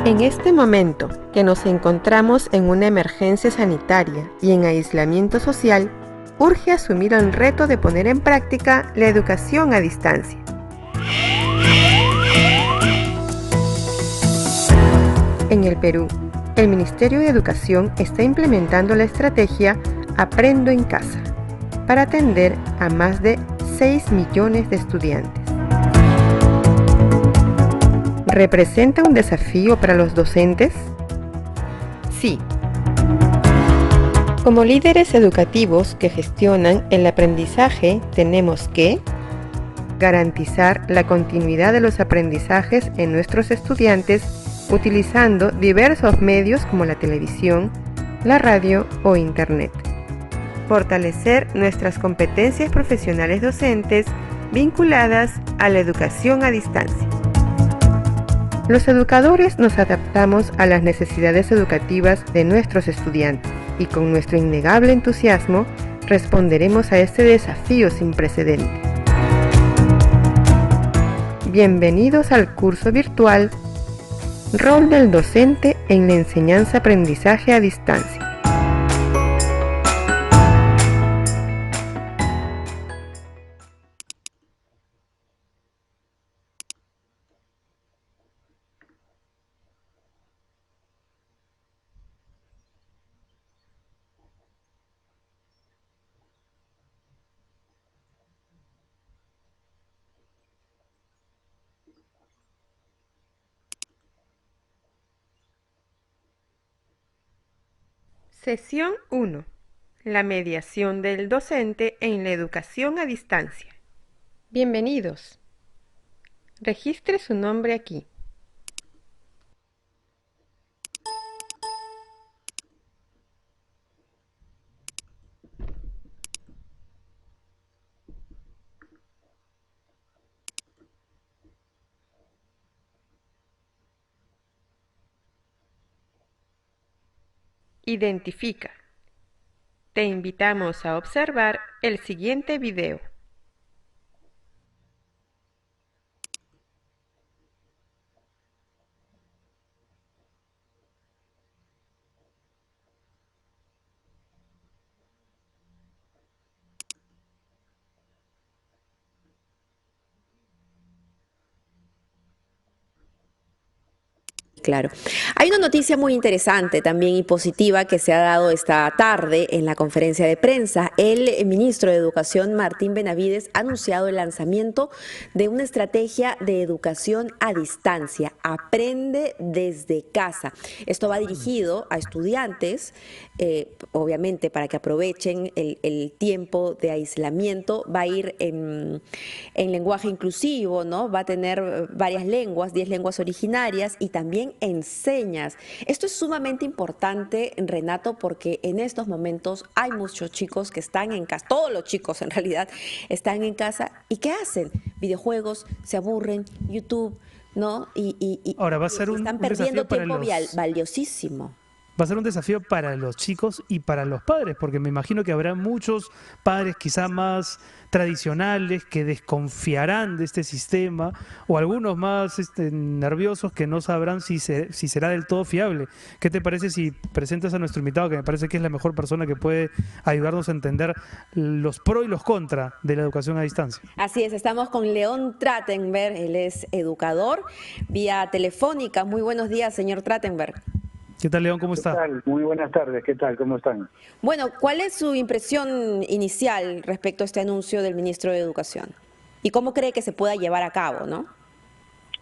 En este momento que nos encontramos en una emergencia sanitaria y en aislamiento social, urge asumir el reto de poner en práctica la educación a distancia. En el Perú, el Ministerio de Educación está implementando la estrategia Aprendo en Casa para atender a más de 6 millones de estudiantes. ¿Representa un desafío para los docentes? Sí. Como líderes educativos que gestionan el aprendizaje, tenemos que garantizar la continuidad de los aprendizajes en nuestros estudiantes utilizando diversos medios como la televisión, la radio o internet. Fortalecer nuestras competencias profesionales docentes vinculadas a la educación a distancia. Los educadores nos adaptamos a las necesidades educativas de nuestros estudiantes y con nuestro innegable entusiasmo responderemos a este desafío sin precedentes. Bienvenidos al curso virtual Rol del docente en la enseñanza-aprendizaje a distancia. Sesión 1. La mediación del docente en la educación a distancia. Bienvenidos. Registre su nombre aquí. Identifica. Te invitamos a observar el siguiente video. Claro. Hay una noticia muy interesante también y positiva que se ha dado esta tarde en la conferencia de prensa. El ministro de Educación, Martín Benavides, ha anunciado el lanzamiento de una estrategia de educación a distancia. Aprende desde casa. Esto va dirigido a estudiantes, obviamente para que aprovechen el tiempo de aislamiento. Va a ir en lenguaje inclusivo, ¿no? Va a tener varias lenguas, 10 lenguas originarias y también enseñas. Esto es sumamente importante, Renato, porque en estos momentos hay muchos chicos que están en casa, todos los chicos en realidad están en casa. ¿Y qué hacen? Videojuegos, se aburren, YouTube, ¿no? Ahora va a ser están un perdiendo desafío para tiempo valiosísimo. va a ser un desafío para los chicos y para los padres, porque me imagino que habrá muchos padres quizá más tradicionales que desconfiarán de este sistema o algunos más nerviosos que no sabrán si será del todo fiable. ¿Qué te parece si presentas a nuestro invitado, que me parece que es la mejor persona que puede ayudarnos a entender los pros y los contras de la educación a distancia? Así es, estamos con León Trachtenberg, él es educador, vía telefónica. Muy buenos días, señor Trachtenberg. ¿Qué tal, León? ¿Cómo está? ¿Qué tal? Muy buenas tardes. ¿Qué tal? ¿Cómo están? Bueno, ¿cuál es su impresión inicial respecto a este anuncio del ministro de Educación? ¿Y cómo cree que se pueda llevar a cabo, no?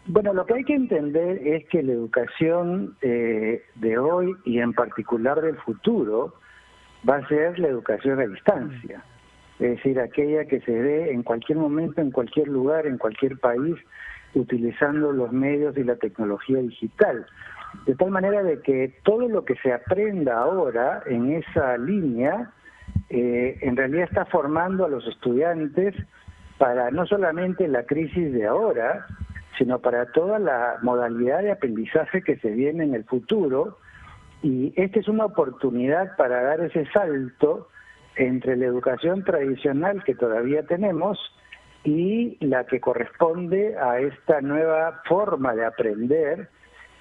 Bueno, lo que hay que entender es que la educación de hoy y en particular del futuro va a ser la educación a distancia. Es decir, aquella que se dé en cualquier momento, en cualquier lugar, en cualquier país, utilizando los medios y la tecnología digital. De tal manera de que todo lo que se aprenda ahora en esa línea, en realidad está formando a los estudiantes para no solamente la crisis de ahora, sino para toda la modalidad de aprendizaje que se viene en el futuro. Y esta es una oportunidad para dar ese salto entre la educación tradicional que todavía tenemos y la que corresponde a esta nueva forma de aprender,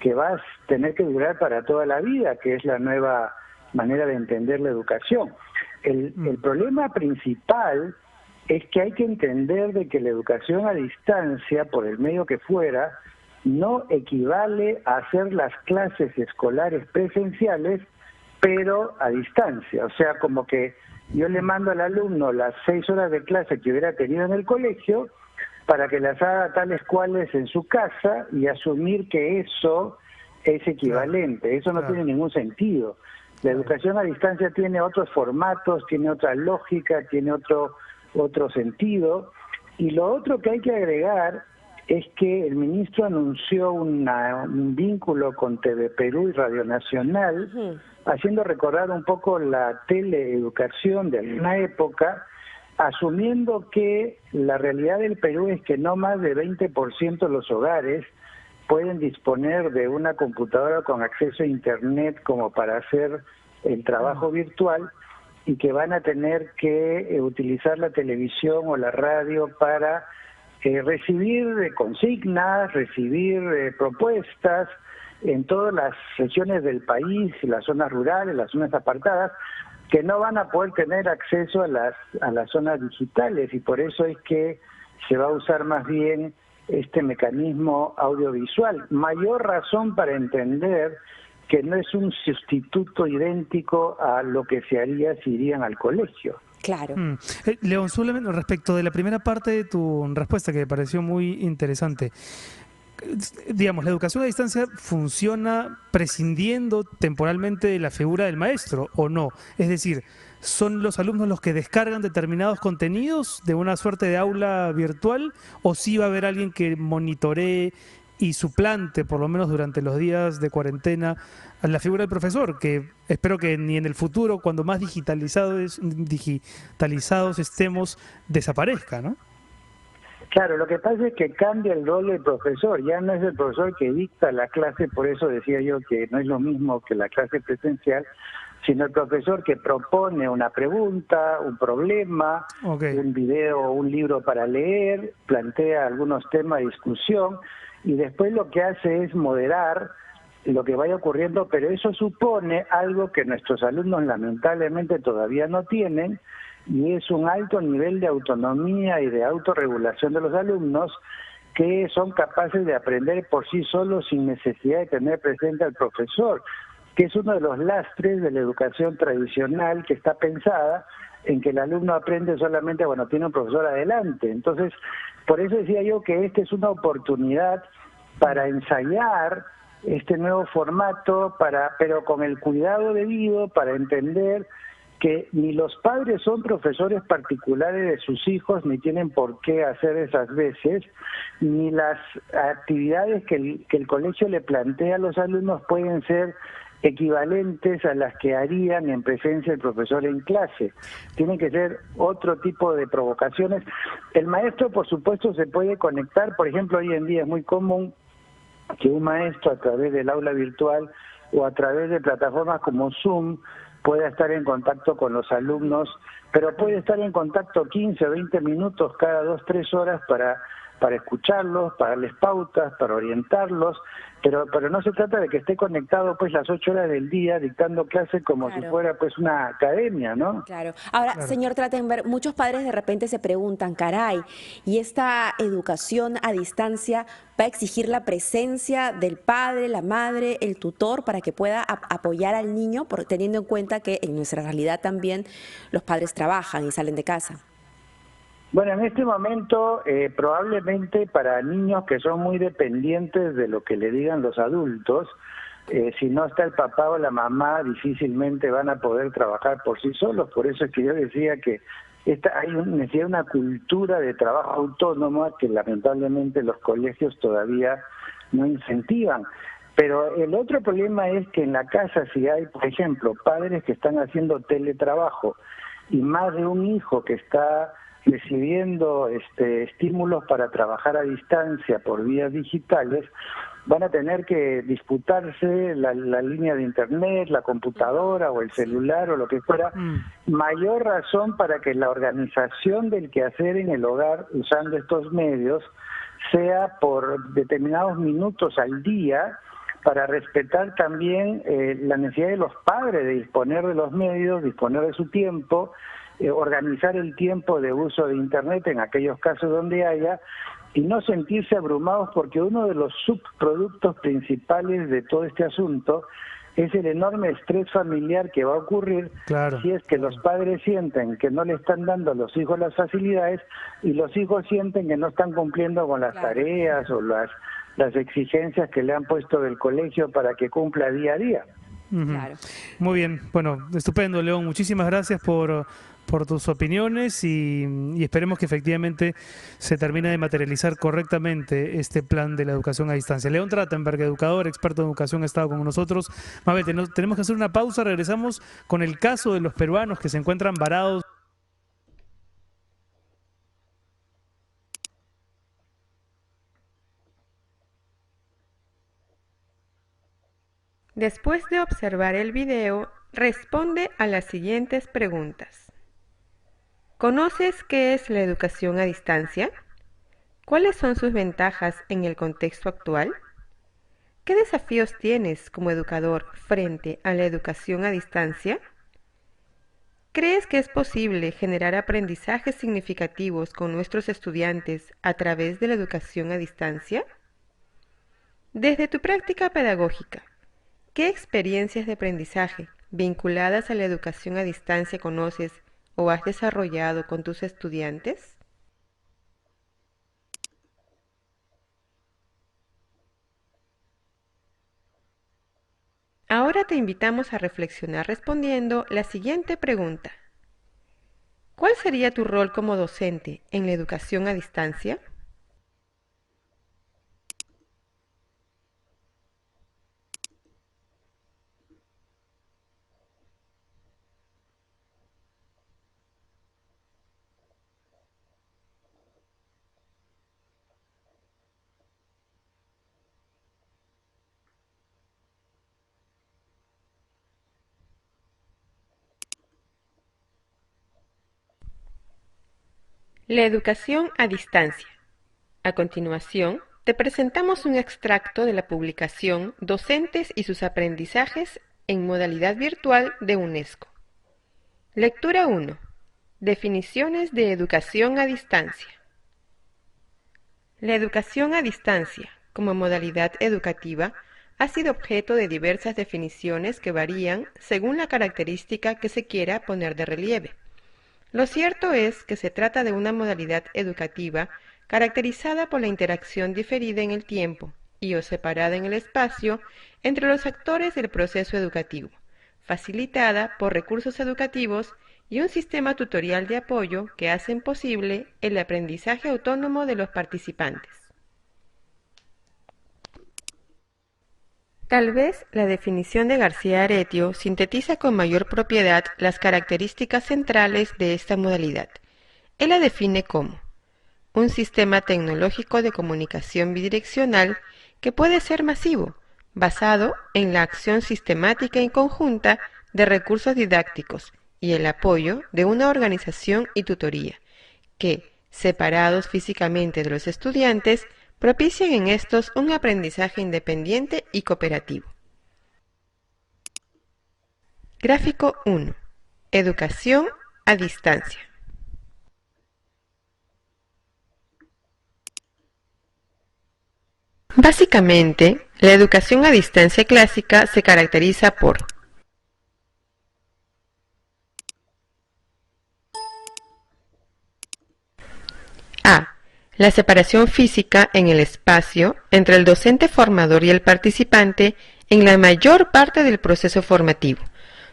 que va a tener que durar para toda la vida, que es la nueva manera de entender la educación. El problema principal es que hay que entender de que la educación a distancia, por el medio que fuera, no equivale a hacer las clases escolares presenciales, pero a distancia. O sea, como que yo le mando al alumno las 6 horas de clase que hubiera tenido en el colegio para que las haga tales cuales en su casa y asumir que eso es equivalente. Eso no tiene ningún sentido. La educación a distancia tiene otros formatos, tiene otra lógica, tiene otro sentido. Y lo otro que hay que agregar es que el ministro anunció un vínculo con TV Perú y Radio Nacional, haciendo recordar un poco la teleeducación de una época, asumiendo que la realidad del Perú es que no más de 20% de los hogares pueden disponer de una computadora con acceso a Internet como para hacer el trabajo virtual, y que van a tener que utilizar la televisión o la radio para recibir consignas, recibir propuestas en todas las regiones del país, las zonas rurales, las zonas apartadas, que no van a poder tener acceso a las zonas digitales, y por eso es que se va a usar más bien este mecanismo audiovisual. Mayor razón para entender que no es un sustituto idéntico a lo que se haría si irían al colegio. Claro. León, solamente respecto de la primera parte de tu respuesta, que me pareció muy interesante. Digamos, ¿la educación a distancia funciona prescindiendo temporalmente de la figura del maestro o no? Es decir, ¿son los alumnos los que descargan determinados contenidos de una suerte de aula virtual, o sí va a haber alguien que monitoree y suplante, por lo menos durante los días de cuarentena, a la figura del profesor, que espero que ni en el futuro, cuando más digitalizados estemos, desaparezca, ¿no? Claro, lo que pasa es que cambia el rol del profesor, ya no es el profesor que dicta la clase, por eso decía yo que no es lo mismo que la clase presencial, sino el profesor que propone una pregunta, un problema, un video, un libro para leer, plantea algunos temas de discusión, y después lo que hace es moderar lo que vaya ocurriendo, pero eso supone algo que nuestros alumnos lamentablemente todavía no tienen, y es un alto nivel de autonomía y de autorregulación de los alumnos, que son capaces de aprender por sí solos sin necesidad de tener presente al profesor, que es uno de los lastres de la educación tradicional, que está pensada en que el alumno aprende solamente cuando tiene un profesor adelante. Entonces, por eso decía yo que esta es una oportunidad para ensayar este nuevo formato, pero con el cuidado debido, para entender que ni los padres son profesores particulares de sus hijos, ni tienen por qué hacer esas veces, ni las actividades que el colegio le plantea a los alumnos pueden ser equivalentes a las que harían en presencia del profesor en clase. Tienen que ser otro tipo de provocaciones. El maestro, por supuesto, se puede conectar. Por ejemplo, hoy en día es muy común que un maestro, a través del aula virtual o a través de plataformas como Zoom, pueda estar en contacto con los alumnos, pero puede estar en contacto 15 o 20 minutos cada 2-3 horas para escucharlos, para darles pautas, para orientarlos, pero no se trata de que esté conectado pues las 8 horas del día dictando clases como si fuera pues una academia, ¿no? Claro. Ahora, señor Trachtenberg, muchos padres de repente se preguntan, caray, ¿y esta educación a distancia va a exigir la presencia del padre, la madre, el tutor para que pueda apoyar al niño, teniendo en cuenta que en nuestra realidad también los padres trabajan y salen de casa? Bueno, en este momento probablemente para niños que son muy dependientes de lo que le digan los adultos, si no está el papá o la mamá, difícilmente van a poder trabajar por sí solos. Por eso es que yo decía que hay necesidad de una cultura de trabajo autónomo que lamentablemente los colegios todavía no incentivan. Pero el otro problema es que en la casa, si hay, por ejemplo, padres que están haciendo teletrabajo y más de un hijo que está recibiendo estímulos para trabajar a distancia por vías digitales, van a tener que disputarse la línea de internet, la computadora o el celular o lo que fuera. Mayor razón para que la organización del quehacer en el hogar usando estos medios sea por determinados minutos al día, para respetar también la necesidad de los padres de disponer de los medios, disponer de su tiempo, organizar el tiempo de uso de Internet en aquellos casos donde haya, y no sentirse abrumados, porque uno de los subproductos principales de todo este asunto es el enorme estrés familiar que va a ocurrir si es que los padres sienten que no le están dando a los hijos las facilidades y los hijos sienten que no están cumpliendo con las tareas o las exigencias que le han puesto del colegio para que cumpla día a día. Claro. Muy bien, bueno, estupendo, León, muchísimas gracias por tus opiniones y esperemos que efectivamente se termine de materializar correctamente este plan de la educación a distancia. León Trachtenberg, educador, experto en educación, ha estado con nosotros. Mabel, tenemos que hacer una pausa, regresamos con el caso de los peruanos que se encuentran varados. Después de observar el video, responde a las siguientes preguntas. ¿Conoces qué es la educación a distancia? ¿Cuáles son sus ventajas en el contexto actual? ¿Qué desafíos tienes como educador frente a la educación a distancia? ¿Crees que es posible generar aprendizajes significativos con nuestros estudiantes a través de la educación a distancia? Desde tu práctica pedagógica, ¿qué experiencias de aprendizaje vinculadas a la educación a distancia conoces o has desarrollado con tus estudiantes? Ahora te invitamos a reflexionar respondiendo la siguiente pregunta. ¿Cuál sería tu rol como docente en la educación a distancia? La educación a distancia. A continuación, te presentamos un extracto de la publicación Docentes y sus aprendizajes en modalidad virtual de UNESCO. Lectura 1. Definiciones de educación a distancia. La educación a distancia, como modalidad educativa, ha sido objeto de diversas definiciones que varían según la característica que se quiera poner de relieve. Lo cierto es que se trata de una modalidad educativa caracterizada por la interacción diferida en el tiempo y o separada en el espacio entre los actores del proceso educativo, facilitada por recursos educativos y un sistema tutorial de apoyo que hacen posible el aprendizaje autónomo de los participantes. Tal vez la definición de García Aretio sintetiza con mayor propiedad las características centrales de esta modalidad. Él la define como un sistema tecnológico de comunicación bidireccional que puede ser masivo, basado en la acción sistemática y conjunta de recursos didácticos y el apoyo de una organización y tutoría, que, separados físicamente de los estudiantes, propician en estos un aprendizaje independiente y cooperativo. Gráfico 1. Educación a distancia. Básicamente, la educación a distancia clásica se caracteriza por A. La separación física en el espacio entre el docente formador y el participante en la mayor parte del proceso formativo,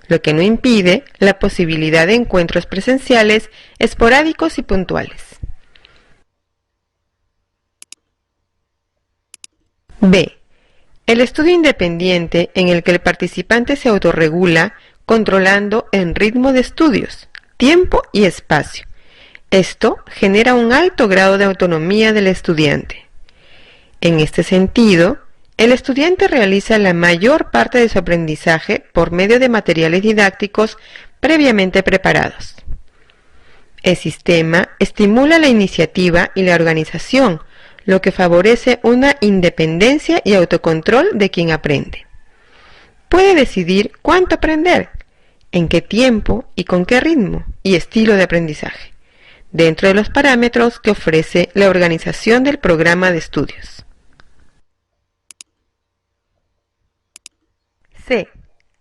lo que no impide la posibilidad de encuentros presenciales esporádicos y puntuales. B. El estudio independiente en el que el participante se autorregula controlando el ritmo de estudios, tiempo y espacio. Esto genera un alto grado de autonomía del estudiante. En este sentido, el estudiante realiza la mayor parte de su aprendizaje por medio de materiales didácticos previamente preparados. El sistema estimula la iniciativa y la organización, lo que favorece una independencia y autocontrol de quien aprende. Puede decidir cuánto aprender, en qué tiempo y con qué ritmo y estilo de aprendizaje, dentro de los parámetros que ofrece la organización del programa de estudios. C.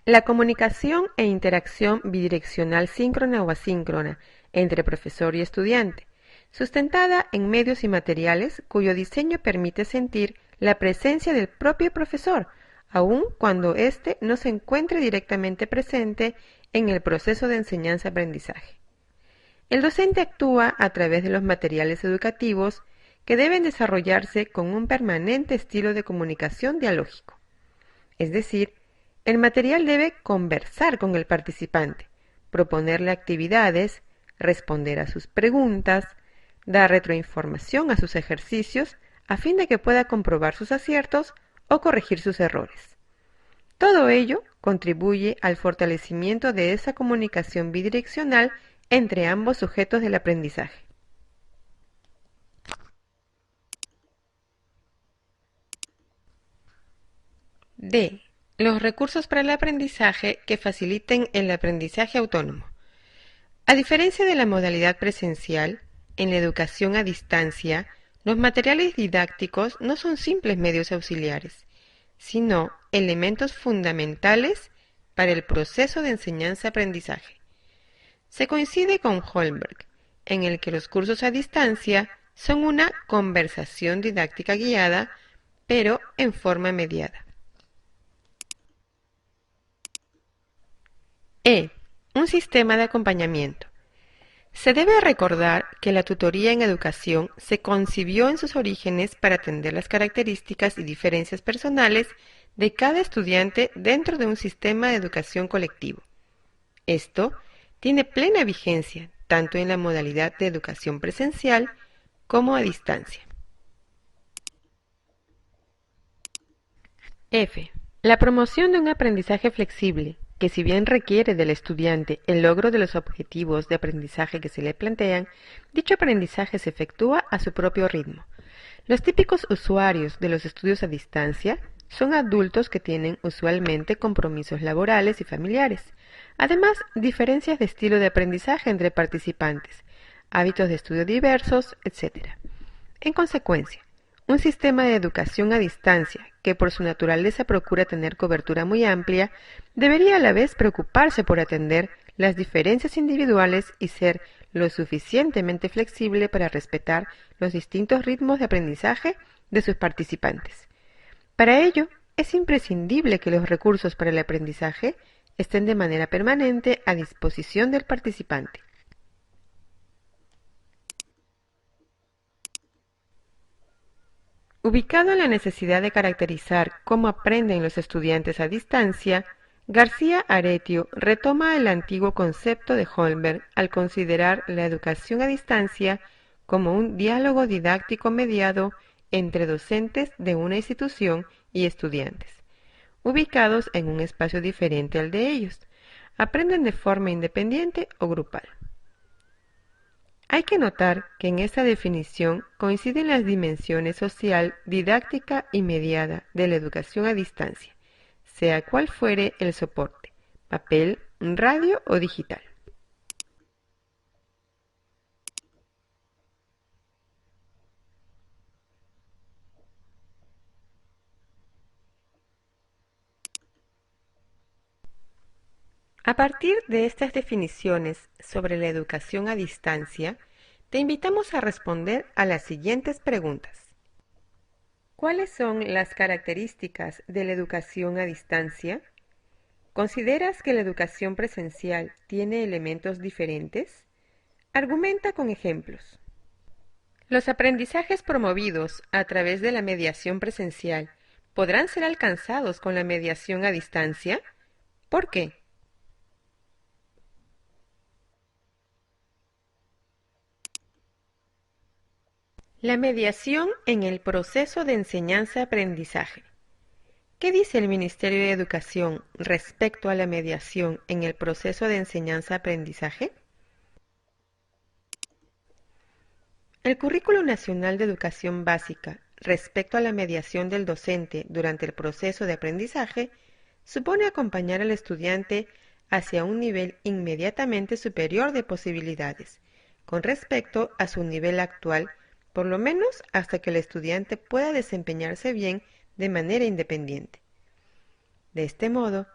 La comunicación e interacción bidireccional síncrona o asíncrona entre profesor y estudiante, sustentada en medios y materiales cuyo diseño permite sentir la presencia del propio profesor, aun cuando éste no se encuentre directamente presente en el proceso de enseñanza-aprendizaje. El docente actúa a través de los materiales educativos que deben desarrollarse con un permanente estilo de comunicación dialógico. Es decir, el material debe conversar con el participante, proponerle actividades, responder a sus preguntas, dar retroinformación a sus ejercicios a fin de que pueda comprobar sus aciertos o corregir sus errores. Todo ello contribuye al fortalecimiento de esa comunicación bidireccional entre ambos sujetos del aprendizaje. D. Los recursos para el aprendizaje que faciliten el aprendizaje autónomo. A diferencia de la modalidad presencial, en la educación a distancia, los materiales didácticos no son simples medios auxiliares, sino elementos fundamentales para el proceso de enseñanza-aprendizaje. Se coincide con Holmberg, en el que los cursos a distancia son una conversación didáctica guiada, pero en forma mediada. E. Un sistema de acompañamiento. Se debe recordar que la tutoría en educación se concibió en sus orígenes para atender las características y diferencias personales de cada estudiante dentro de un sistema de educación colectivo. Esto tiene plena vigencia tanto en la modalidad de educación presencial como a distancia. F. La promoción de un aprendizaje flexible, que si bien requiere del estudiante el logro de los objetivos de aprendizaje que se le plantean, dicho aprendizaje se efectúa a su propio ritmo. Los típicos usuarios de los estudios a distancia son adultos que tienen usualmente compromisos laborales y familiares. Además, diferencias de estilo de aprendizaje entre participantes, hábitos de estudio diversos, etc. En consecuencia, un sistema de educación a distancia que por su naturaleza procura tener cobertura muy amplia, debería a la vez preocuparse por atender las diferencias individuales y ser lo suficientemente flexible para respetar los distintos ritmos de aprendizaje de sus participantes. Para ello, es imprescindible que los recursos para el aprendizaje estén de manera permanente a disposición del participante. Ubicado en la necesidad de caracterizar cómo aprenden los estudiantes a distancia, García Aretio retoma el antiguo concepto de Holmberg al considerar la educación a distancia como un diálogo didáctico mediado entre docentes de una institución y estudiantes, ubicados en un espacio diferente al de ellos. Aprenden de forma independiente o grupal. Hay que notar que en esta definición coinciden las dimensiones social, didáctica y mediada de la educación a distancia, sea cual fuere el soporte, papel, radio o digital. A partir de estas definiciones sobre la educación a distancia, te invitamos a responder a las siguientes preguntas. ¿Cuáles son las características de la educación a distancia? ¿Consideras que la educación presencial tiene elementos diferentes? Argumenta con ejemplos. ¿Los aprendizajes promovidos a través de la mediación presencial podrán ser alcanzados con la mediación a distancia? ¿Por qué? La mediación en el proceso de enseñanza-aprendizaje. ¿Qué dice el Ministerio de Educación respecto a la mediación en el proceso de enseñanza-aprendizaje? El Currículo Nacional de Educación Básica respecto a la mediación del docente durante el proceso de aprendizaje supone acompañar al estudiante hacia un nivel inmediatamente superior de posibilidades, con respecto a su nivel actual, por lo menos hasta que el estudiante pueda desempeñarse bien de manera independiente. De este modo,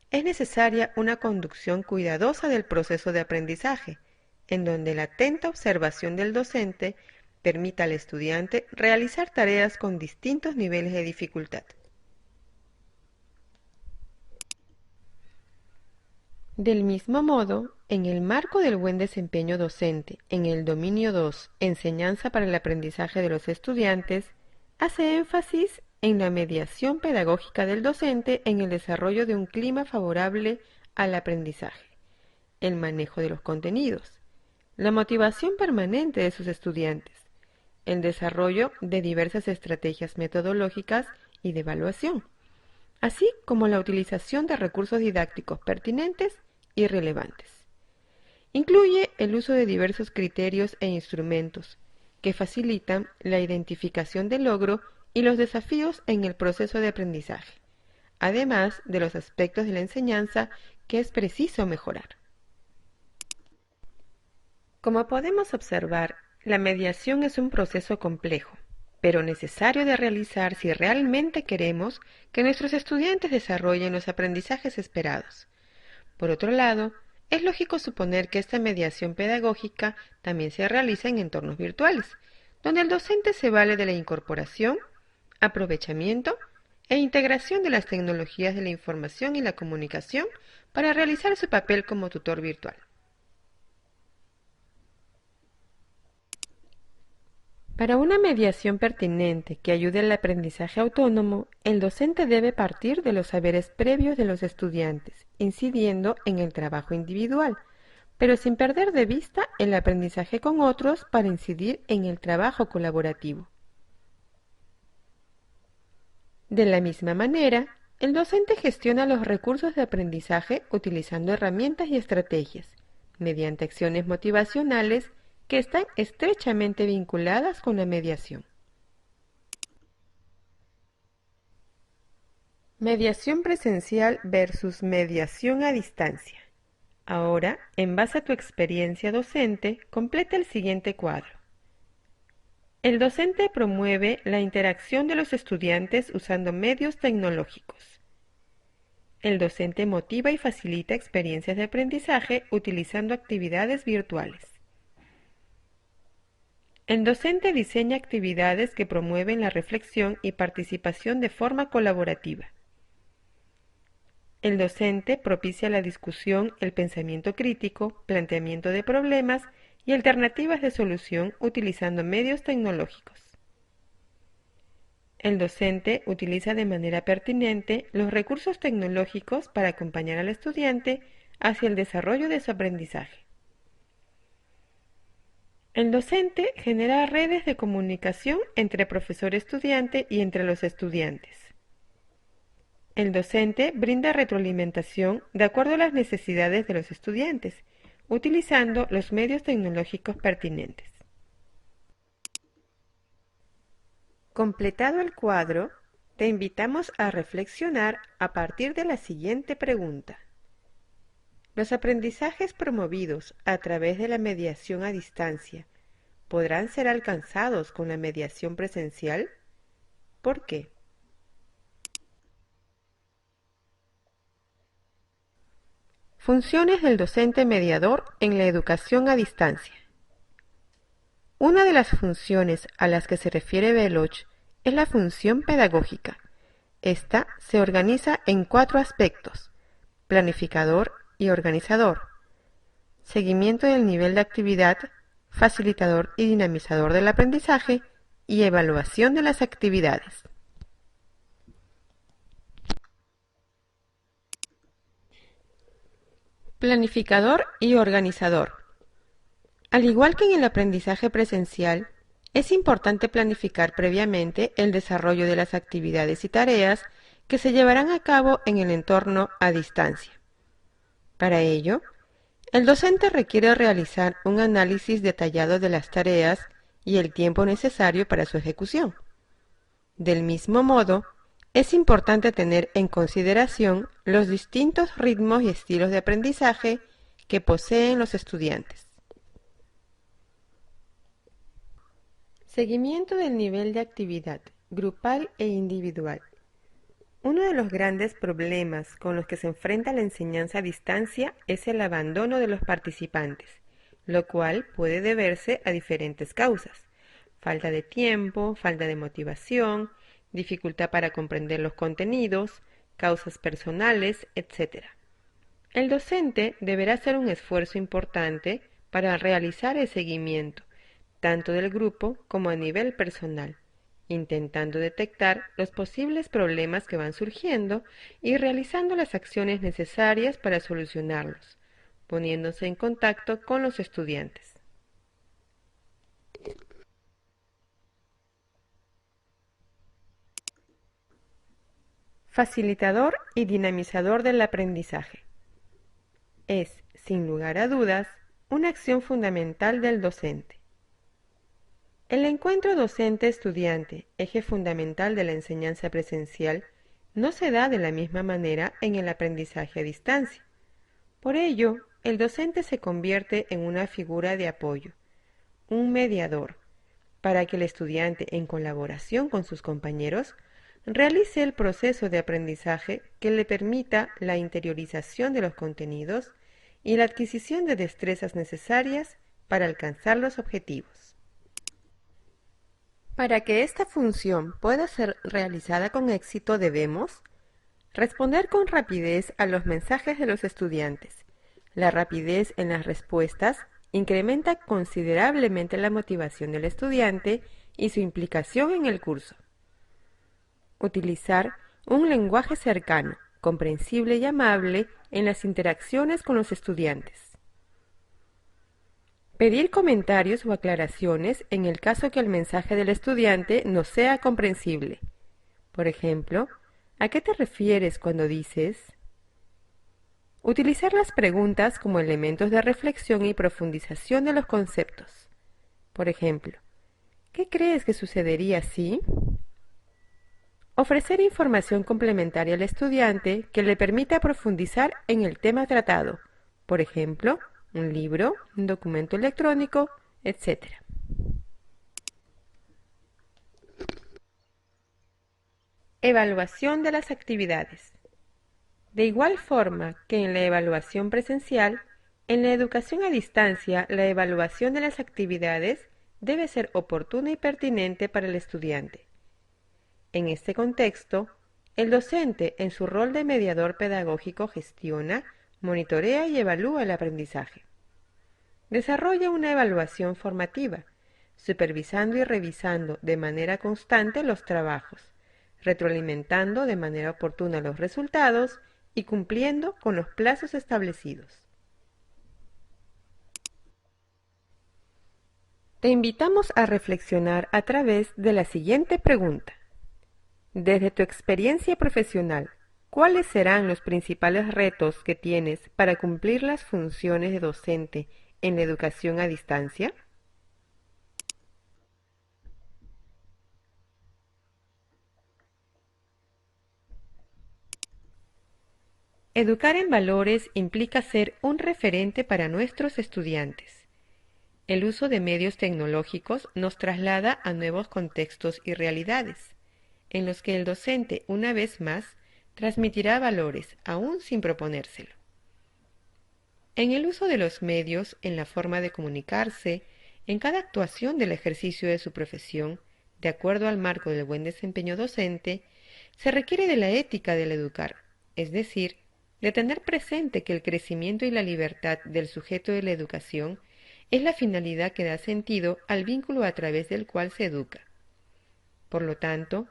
es necesaria una conducción cuidadosa del proceso de aprendizaje, en donde la atenta observación del docente permita al estudiante realizar tareas con distintos niveles de dificultad. Del mismo modo, en el marco del buen desempeño docente, en el dominio 2, Enseñanza para el aprendizaje de los estudiantes, hace énfasis en la mediación pedagógica del docente en el desarrollo de un clima favorable al aprendizaje, el manejo de los contenidos, la motivación permanente de sus estudiantes, el desarrollo de diversas estrategias metodológicas y de evaluación, así como la utilización de recursos didácticos pertinentes y relevantes. Incluye el uso de diversos criterios e instrumentos que facilitan la identificación del logro y los desafíos en el proceso de aprendizaje, además de los aspectos de la enseñanza que es preciso mejorar. Como podemos observar, la mediación es un proceso complejo, pero necesario de realizar si realmente queremos que nuestros estudiantes desarrollen los aprendizajes esperados. Por otro lado, es lógico suponer que esta mediación pedagógica también se realiza en entornos virtuales, donde el docente se vale de la incorporación, aprovechamiento e integración de las tecnologías de la información y la comunicación para realizar su papel como tutor virtual. Para una mediación pertinente que ayude al aprendizaje autónomo, el docente debe partir de los saberes previos de los estudiantes, incidiendo en el trabajo individual, pero sin perder de vista el aprendizaje con otros para incidir en el trabajo colaborativo. De la misma manera, el docente gestiona los recursos de aprendizaje utilizando herramientas y estrategias, mediante acciones motivacionales que están estrechamente vinculadas con la mediación. Mediación presencial versus mediación a distancia. Ahora, en base a tu experiencia docente, completa el siguiente cuadro. El docente promueve la interacción de los estudiantes usando medios tecnológicos. El docente motiva y facilita experiencias de aprendizaje utilizando actividades virtuales. El docente diseña actividades que promueven la reflexión y participación de forma colaborativa. El docente propicia la discusión, el pensamiento crítico, planteamiento de problemas y alternativas de solución utilizando medios tecnológicos. El docente utiliza de manera pertinente los recursos tecnológicos para acompañar al estudiante hacia el desarrollo de su aprendizaje. El docente genera redes de comunicación entre profesor-estudiante y entre los estudiantes. El docente brinda retroalimentación de acuerdo a las necesidades de los estudiantes, utilizando los medios tecnológicos pertinentes. Completado el cuadro, te invitamos a reflexionar a partir de la siguiente pregunta. ¿Los aprendizajes promovidos a través de la mediación a distancia podrán ser alcanzados con la mediación presencial? ¿Por qué? Funciones del docente mediador en la educación a distancia. Una de las funciones a las que se refiere Veloch es la función pedagógica. Esta se organiza en 4 aspectos: planificador y organizador, seguimiento del nivel de actividad, facilitador y dinamizador del aprendizaje y evaluación de las actividades. Planificador y organizador. Al igual que en el aprendizaje presencial, es importante planificar previamente el desarrollo de las actividades y tareas que se llevarán a cabo en el entorno a distancia. Para ello, el docente requiere realizar un análisis detallado de las tareas y el tiempo necesario para su ejecución. Del mismo modo, es importante tener en consideración los distintos ritmos y estilos de aprendizaje que poseen los estudiantes. Seguimiento del nivel de actividad, grupal e individual. Uno de los grandes problemas con los que se enfrenta la enseñanza a distancia es el abandono de los participantes, lo cual puede deberse a diferentes causas: falta de tiempo, falta de motivación, dificultad para comprender los contenidos, causas personales, etc. El docente deberá hacer un esfuerzo importante para realizar el seguimiento, tanto del grupo como a nivel personal, intentando detectar los posibles problemas que van surgiendo y realizando las acciones necesarias para solucionarlos, poniéndose en contacto con los estudiantes. Facilitador y dinamizador del aprendizaje. Es, sin lugar a dudas, una acción fundamental del docente. El encuentro docente-estudiante, eje fundamental de la enseñanza presencial, no se da de la misma manera en el aprendizaje a distancia. Por ello, el docente se convierte en una figura de apoyo, un mediador, para que el estudiante, en colaboración con sus compañeros, realice el proceso de aprendizaje que le permita la interiorización de los contenidos y la adquisición de destrezas necesarias para alcanzar los objetivos. Para que esta función pueda ser realizada con éxito debemos responder con rapidez a los mensajes de los estudiantes. La rapidez en las respuestas incrementa considerablemente la motivación del estudiante y su implicación en el curso. Utilizar un lenguaje cercano, comprensible y amable en las interacciones con los estudiantes. Pedir comentarios o aclaraciones en el caso que el mensaje del estudiante no sea comprensible. Por ejemplo, ¿a qué te refieres cuando dices? Utilizar las preguntas como elementos de reflexión y profundización de los conceptos. Por ejemplo, ¿qué crees que sucedería si? Ofrecer información complementaria al estudiante que le permita profundizar en el tema tratado. Por ejemplo, un libro, un documento electrónico, etc. Evaluación de las actividades. De igual forma que en la evaluación presencial, en la educación a distancia, la evaluación de las actividades debe ser oportuna y pertinente para el estudiante. En este contexto, el docente, en su rol de mediador pedagógico, gestiona, monitorea y evalúa el aprendizaje. Desarrolla una evaluación formativa, supervisando y revisando de manera constante los trabajos, retroalimentando de manera oportuna los resultados y cumpliendo con los plazos establecidos. Te invitamos a reflexionar a través de la siguiente pregunta. Desde tu experiencia profesional, ¿cuáles serán los principales retos que tienes para cumplir las funciones de docente en la educación a distancia? Educar en valores implica ser un referente para nuestros estudiantes. El uso de medios tecnológicos nos traslada a nuevos contextos y realidades, en los que el docente, una vez más, transmitirá valores, aún sin proponérselo. En el uso de los medios, en la forma de comunicarse, en cada actuación del ejercicio de su profesión, de acuerdo al marco del buen desempeño docente, se requiere de la ética del educar, es decir, de tener presente que el crecimiento y la libertad del sujeto de la educación es la finalidad que da sentido al vínculo a través del cual se educa. Por lo tanto,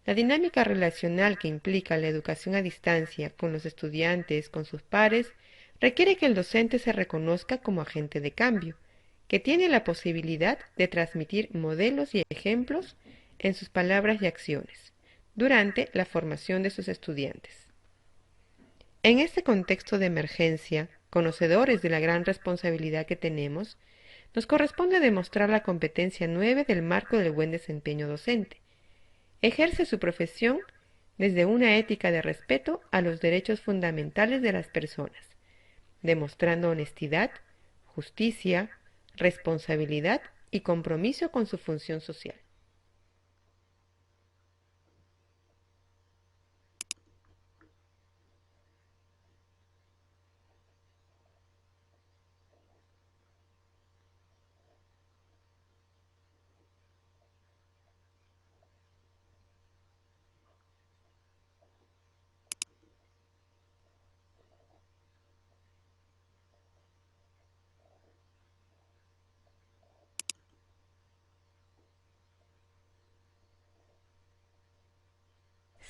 la dinámica relacional que implica la educación a distancia con los estudiantes, con sus pares, requiere que el docente se reconozca como agente de cambio, que tiene la posibilidad de transmitir modelos y ejemplos en sus palabras y acciones, durante la formación de sus estudiantes. En este contexto de emergencia, conocedores de la gran responsabilidad que tenemos, Nos corresponde demostrar la competencia 9 del marco del buen desempeño docente. Ejerce su profesión desde una ética de respeto a los derechos fundamentales de las personas, demostrando honestidad, justicia, responsabilidad y compromiso con su función social.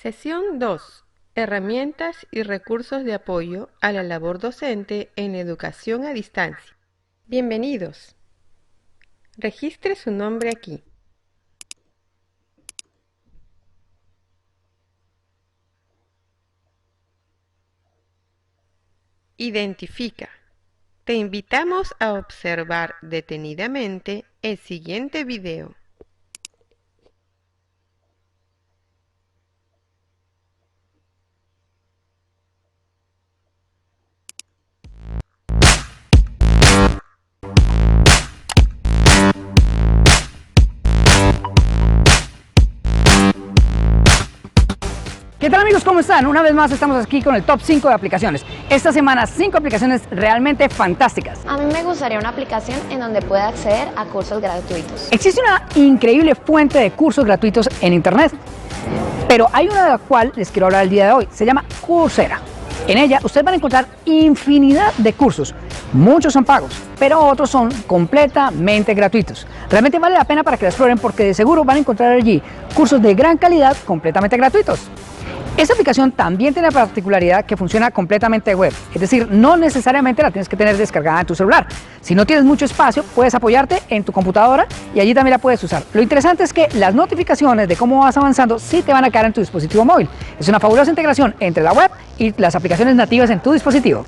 Sesión 2. Herramientas y recursos de apoyo a la labor docente en educación a distancia. Bienvenidos. Registre su nombre aquí. Identifica. Te invitamos a observar detenidamente el siguiente video. ¿Qué tal amigos? ¿Cómo están? Una vez más estamos aquí con el top 5 de aplicaciones. Esta semana 5 aplicaciones realmente fantásticas. A mí me gustaría una aplicación en donde pueda acceder a cursos gratuitos. Existe una increíble fuente de cursos gratuitos en internet, pero hay una de la cual les quiero hablar el día de hoy. Se llama Coursera. En ella ustedes van a encontrar infinidad de cursos. Muchos son pagos, pero otros son completamente gratuitos. Realmente vale la pena para que la exploren porque de seguro van a encontrar allí cursos de gran calidad completamente gratuitos. Esta aplicación también tiene la particularidad que funciona completamente web, es decir, no necesariamente la tienes que tener descargada en tu celular. Si no tienes mucho espacio, puedes apoyarte en tu computadora y allí también la puedes usar. Lo interesante es que las notificaciones de cómo vas avanzando sí te van a caer en tu dispositivo móvil. Es una fabulosa integración entre la web y las aplicaciones nativas en tu dispositivo.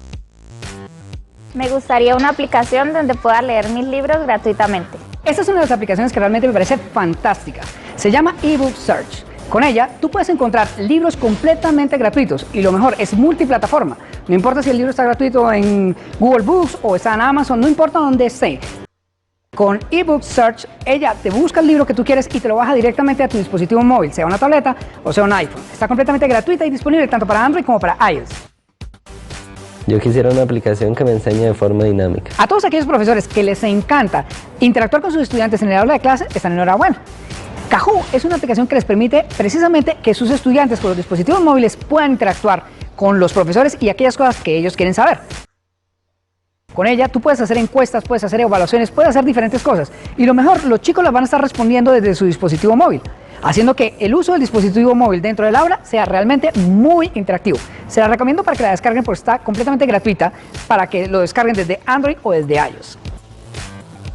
Me gustaría una aplicación donde pueda leer mis libros gratuitamente. Esta es una de las aplicaciones que realmente me parece fantástica. Se llama eBook Search. Con ella, tú puedes encontrar libros completamente gratuitos y lo mejor, es multiplataforma. No importa si el libro está gratuito en Google Books o está en Amazon, no importa dónde esté. Con eBook Search, ella te busca el libro que tú quieres y te lo baja directamente a tu dispositivo móvil, sea una tableta o sea un iPhone. Está completamente gratuita y disponible tanto para Android como para iOS. Yo quisiera una aplicación que me enseñe de forma dinámica. A todos aquellos profesores que les encanta interactuar con sus estudiantes en el aula de clase, están enhorabuena. Kahoot es una aplicación que les permite precisamente que sus estudiantes con los dispositivos móviles puedan interactuar con los profesores y aquellas cosas que ellos quieren saber. Con ella tú puedes hacer encuestas, puedes hacer evaluaciones, puedes hacer diferentes cosas. Y lo mejor, los chicos las van a estar respondiendo desde su dispositivo móvil, haciendo que el uso del dispositivo móvil dentro del aula sea realmente muy interactivo. Se la recomiendo para que la descarguen porque está completamente gratuita para que lo descarguen desde Android o desde iOS.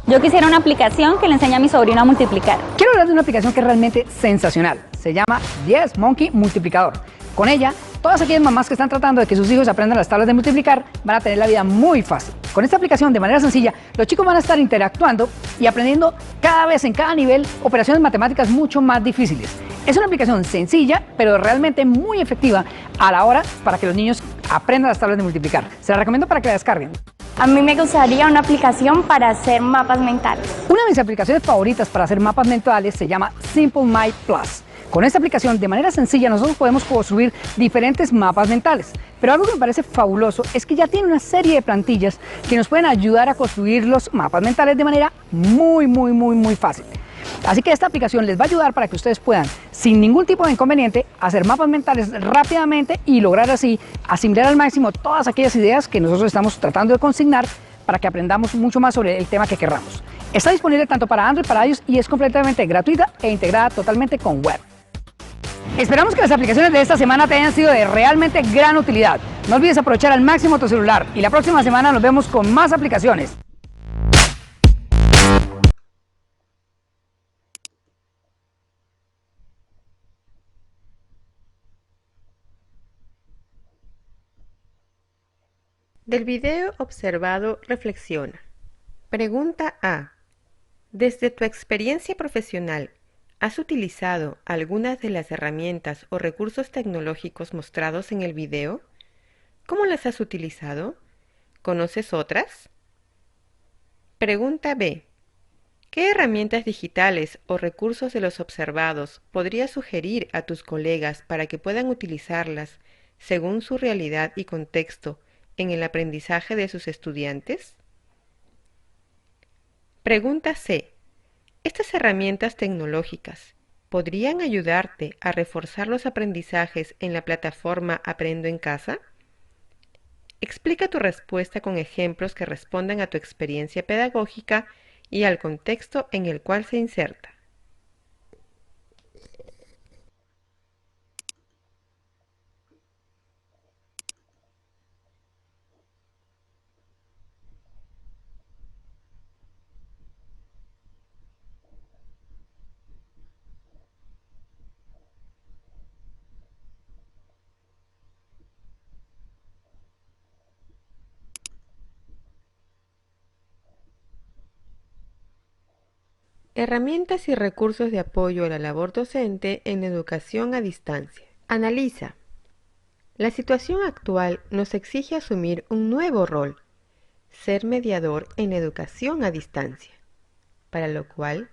Yo quisiera una aplicación que le enseñe a mi sobrino a multiplicar. Quiero hablar de una aplicación que es realmente sensacional. Se llama Yes Monkey Multiplicador. Con ella, todas aquellas mamás que están tratando de que sus hijos aprendan las tablas de multiplicar van a tener la vida muy fácil. Con esta aplicación, de manera sencilla, los chicos van a estar interactuando y aprendiendo cada vez en cada nivel operaciones matemáticas mucho más difíciles. Es una aplicación sencilla, pero realmente muy efectiva a la hora para que los niños aprendan las tablas de multiplicar. Se la recomiendo para que la descarguen. A mí me gustaría una aplicación para hacer mapas mentales. Una de mis aplicaciones favoritas para hacer mapas mentales se llama Simple My Plus. Con esta aplicación, de manera sencilla, nosotros podemos construir diferentes mapas mentales. Pero algo que me parece fabuloso es que ya tiene una serie de plantillas que nos pueden ayudar a construir los mapas mentales de manera muy fácil. Así que esta aplicación les va a ayudar para que ustedes puedan, sin ningún tipo de inconveniente, hacer mapas mentales rápidamente y lograr así asimilar al máximo todas aquellas ideas que nosotros estamos tratando de consignar para que aprendamos mucho más sobre el tema que querramos. Está disponible tanto para Android, para iOS y es completamente gratuita e integrada totalmente con web. Esperamos que las aplicaciones de esta semana te hayan sido de realmente gran utilidad. No olvides aprovechar al máximo tu celular y la próxima semana nos vemos con más aplicaciones. Del video observado, reflexiona. Pregunta A. Desde tu experiencia profesional, ¿has utilizado algunas de las herramientas o recursos tecnológicos mostrados en el video? ¿Cómo las has utilizado? ¿Conoces otras? Pregunta B. ¿Qué herramientas digitales o recursos de los observados podrías sugerir a tus colegas para que puedan utilizarlas según su realidad y contexto en el aprendizaje de sus estudiantes? Pregunta C. ¿Estas herramientas tecnológicas podrían ayudarte a reforzar los aprendizajes en la plataforma Aprendo en Casa? Explica tu respuesta con ejemplos que respondan a tu experiencia pedagógica y al contexto en el cual se inserta. Herramientas y recursos de apoyo a la labor docente en educación a distancia. Analiza. La situación actual nos exige asumir un nuevo rol, ser mediador en la educación a distancia, para lo cual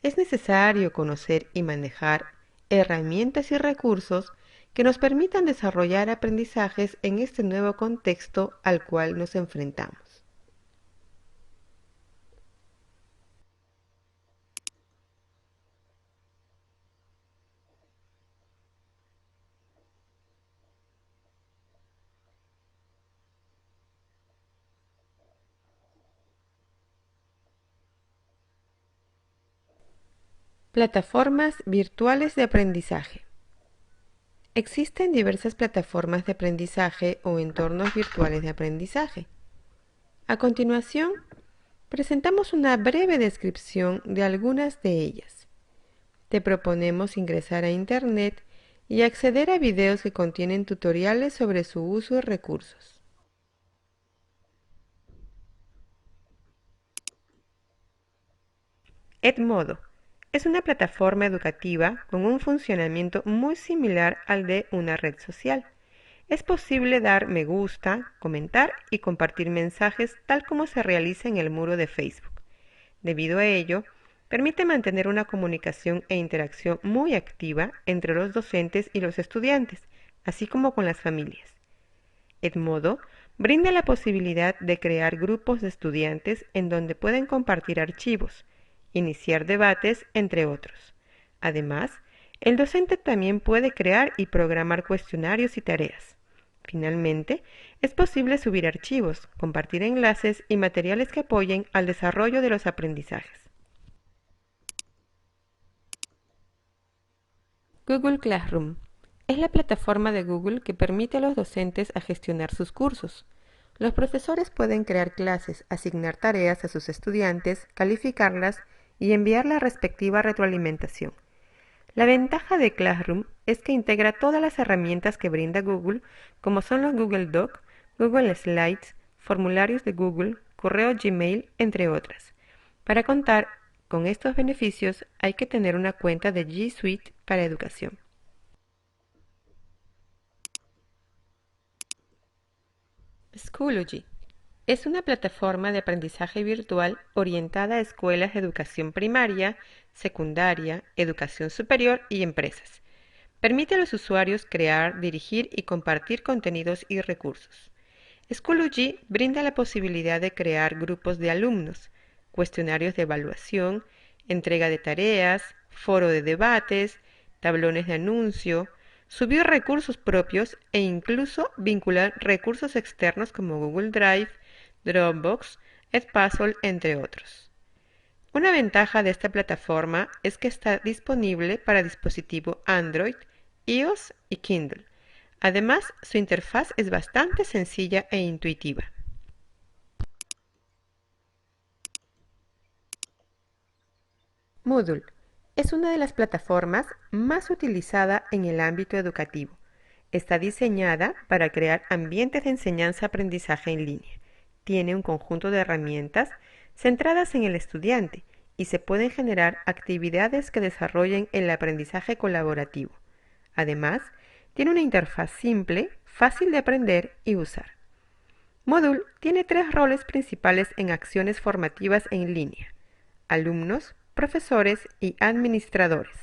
es necesario conocer y manejar herramientas y recursos que nos permitan desarrollar aprendizajes en este nuevo contexto al cual nos enfrentamos. Plataformas virtuales de aprendizaje. Existen diversas plataformas de aprendizaje o entornos virtuales de aprendizaje. A continuación, presentamos una breve descripción de algunas de ellas. Te proponemos ingresar a Internet y acceder a videos que contienen tutoriales sobre su uso y recursos. Edmodo es una plataforma educativa con un funcionamiento muy similar al de una red social. Es posible dar me gusta, comentar y compartir mensajes tal como se realiza en el muro de Facebook. Debido a ello, permite mantener una comunicación e interacción muy activa entre los docentes y los estudiantes, así como con las familias. Edmodo brinda la posibilidad de crear grupos de estudiantes en donde pueden compartir archivos, iniciar debates, entre otros. Además, el docente también puede crear y programar cuestionarios y tareas. Finalmente, es posible subir archivos, compartir enlaces y materiales que apoyen al desarrollo de los aprendizajes. Google Classroom es la plataforma de Google que permite a los docentes a gestionar sus cursos. Los profesores pueden crear clases, asignar tareas a sus estudiantes, calificarlas y enviar la respectiva retroalimentación. La ventaja de Classroom es que integra todas las herramientas que brinda Google, como son los Google Doc, Google Slides, formularios de Google, correo Gmail, entre otras. Para contar con estos beneficios hay que tener una cuenta de G Suite para educación. Schoology es una plataforma de aprendizaje virtual orientada a escuelas de educación primaria, secundaria, educación superior y empresas. Permite a los usuarios crear, dirigir y compartir contenidos y recursos. Schoology brinda la posibilidad de crear grupos de alumnos, cuestionarios de evaluación, entrega de tareas, foro de debates, tablones de anuncio, subir recursos propios e incluso vincular recursos externos como Google Drive, Dropbox, Edpuzzle, entre otros. Una ventaja de esta plataforma es que está disponible para dispositivo Android, iOS y Kindle. Además, su interfaz es bastante sencilla e intuitiva. Moodle es una de las plataformas más utilizada en el ámbito educativo. Está diseñada para crear ambientes de enseñanza-aprendizaje en línea. Tiene un conjunto de herramientas centradas en el estudiante y se pueden generar actividades que desarrollen el aprendizaje colaborativo. Además, tiene una interfaz simple, fácil de aprender y usar. Moodle tiene 3 roles principales en acciones formativas en línea: alumnos, profesores y administradores.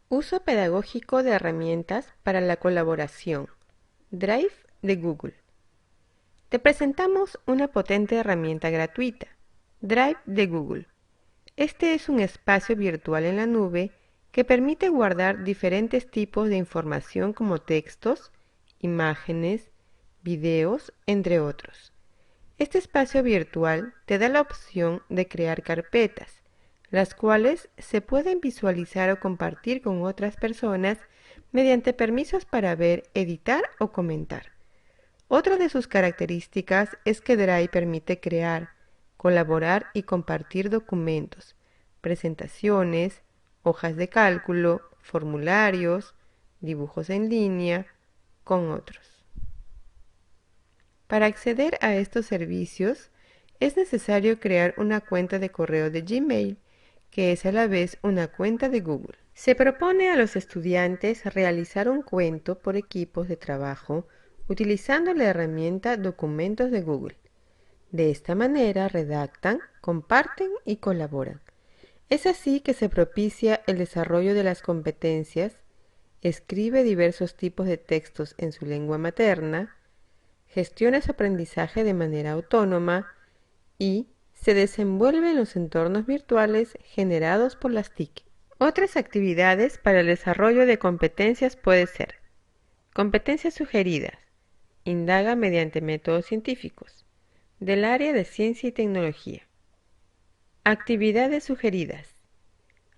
Uso pedagógico de herramientas para la colaboración. Drive de Google. Te presentamos una potente herramienta gratuita, Drive de Google. Este es un espacio virtual en la nube que permite guardar diferentes tipos de información como textos, imágenes, videos, entre otros. Este espacio virtual te da la opción de crear carpetas, las cuales se pueden visualizar o compartir con otras personas mediante permisos para ver, editar o comentar. Otra de sus características es que Drive permite crear, colaborar y compartir documentos, presentaciones, hojas de cálculo, formularios, dibujos en línea, con otros. Para acceder a estos servicios, es necesario crear una cuenta de correo de Gmail, que es a la vez una cuenta de Google. Se propone a los estudiantes realizar un cuento por equipos de trabajo utilizando la herramienta Documentos de Google. De esta manera redactan, comparten y colaboran. Es así que se propicia el desarrollo de las competencias, escribe diversos tipos de textos en su lengua materna, gestiona su aprendizaje de manera autónoma y se desenvuelve en los entornos virtuales generados por las TIC. Otras actividades para el desarrollo de competencias puede ser: competencias sugeridas. Indaga mediante métodos científicos del área de ciencia y tecnología. Actividades sugeridas.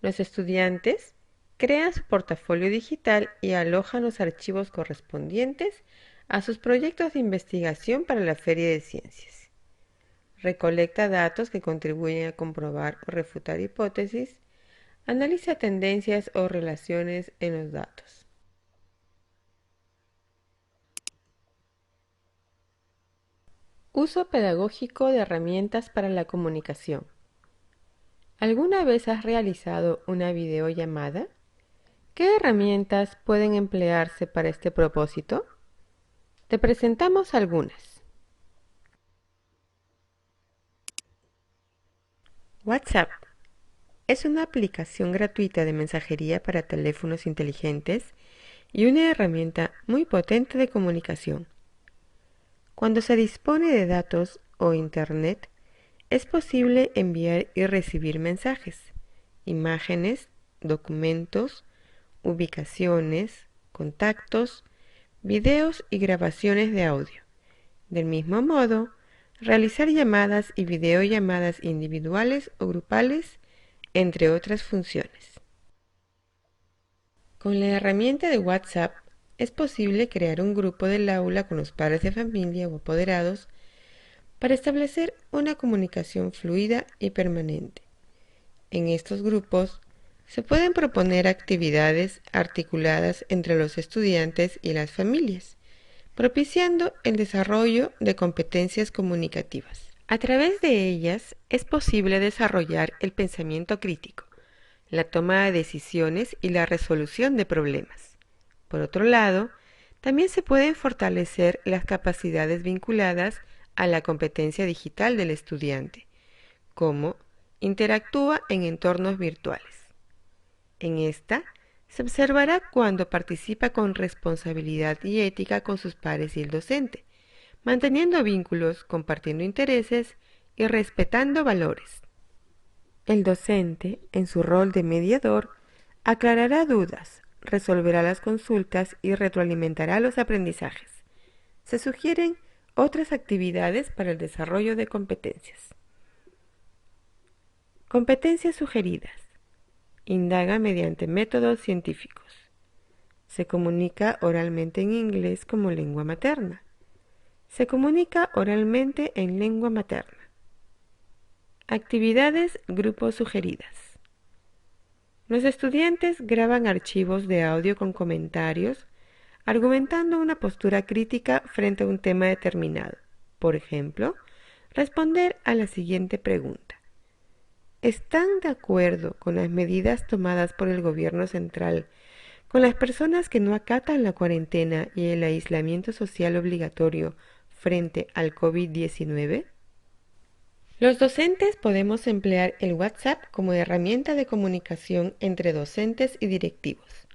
Los estudiantes crean su portafolio digital y alojan los archivos correspondientes a sus proyectos de investigación para la Feria de Ciencias. Recolecta datos que contribuyen a comprobar o refutar hipótesis. Analiza tendencias o relaciones en los datos. Uso pedagógico de herramientas para la comunicación. ¿Alguna vez has realizado una videollamada? ¿Qué herramientas pueden emplearse para este propósito? Te presentamos algunas. WhatsApp es una aplicación gratuita de mensajería para teléfonos inteligentes y una herramienta muy potente de comunicación. Cuando se dispone de datos o Internet, es posible enviar y recibir mensajes, imágenes, documentos, ubicaciones, contactos, videos y grabaciones de audio. Del mismo modo, realizar llamadas y videollamadas individuales o grupales, entre otras funciones. Con la herramienta de WhatsApp, es posible crear un grupo del aula con los padres de familia o apoderados para establecer una comunicación fluida y permanente. En estos grupos se pueden proponer actividades articuladas entre los estudiantes y las familias, propiciando el desarrollo de competencias comunicativas. A través de ellas es posible desarrollar el pensamiento crítico, la toma de decisiones y la resolución de problemas. Por otro lado, también se pueden fortalecer las capacidades vinculadas a la competencia digital del estudiante, como interactúa en entornos virtuales. En esta, se observará cuando participa con responsabilidad y ética con sus pares y el docente, manteniendo vínculos, compartiendo intereses y respetando valores. El docente, en su rol de mediador, aclarará dudas, resolverá las consultas y retroalimentará los aprendizajes. Se sugieren otras actividades para el desarrollo de competencias. Competencias sugeridas. Indaga mediante métodos científicos. Se comunica oralmente en inglés como lengua materna. Se comunica oralmente en lengua materna. Actividades grupo sugeridas. Los estudiantes graban archivos de audio con comentarios, argumentando una postura crítica frente a un tema determinado. Por ejemplo, responder a la siguiente pregunta. ¿Están de acuerdo con las medidas tomadas por el gobierno central con las personas que no acatan la cuarentena y el aislamiento social obligatorio frente al COVID-19? Los docentes podemos emplear el WhatsApp como herramienta de comunicación entre docentes y directivos.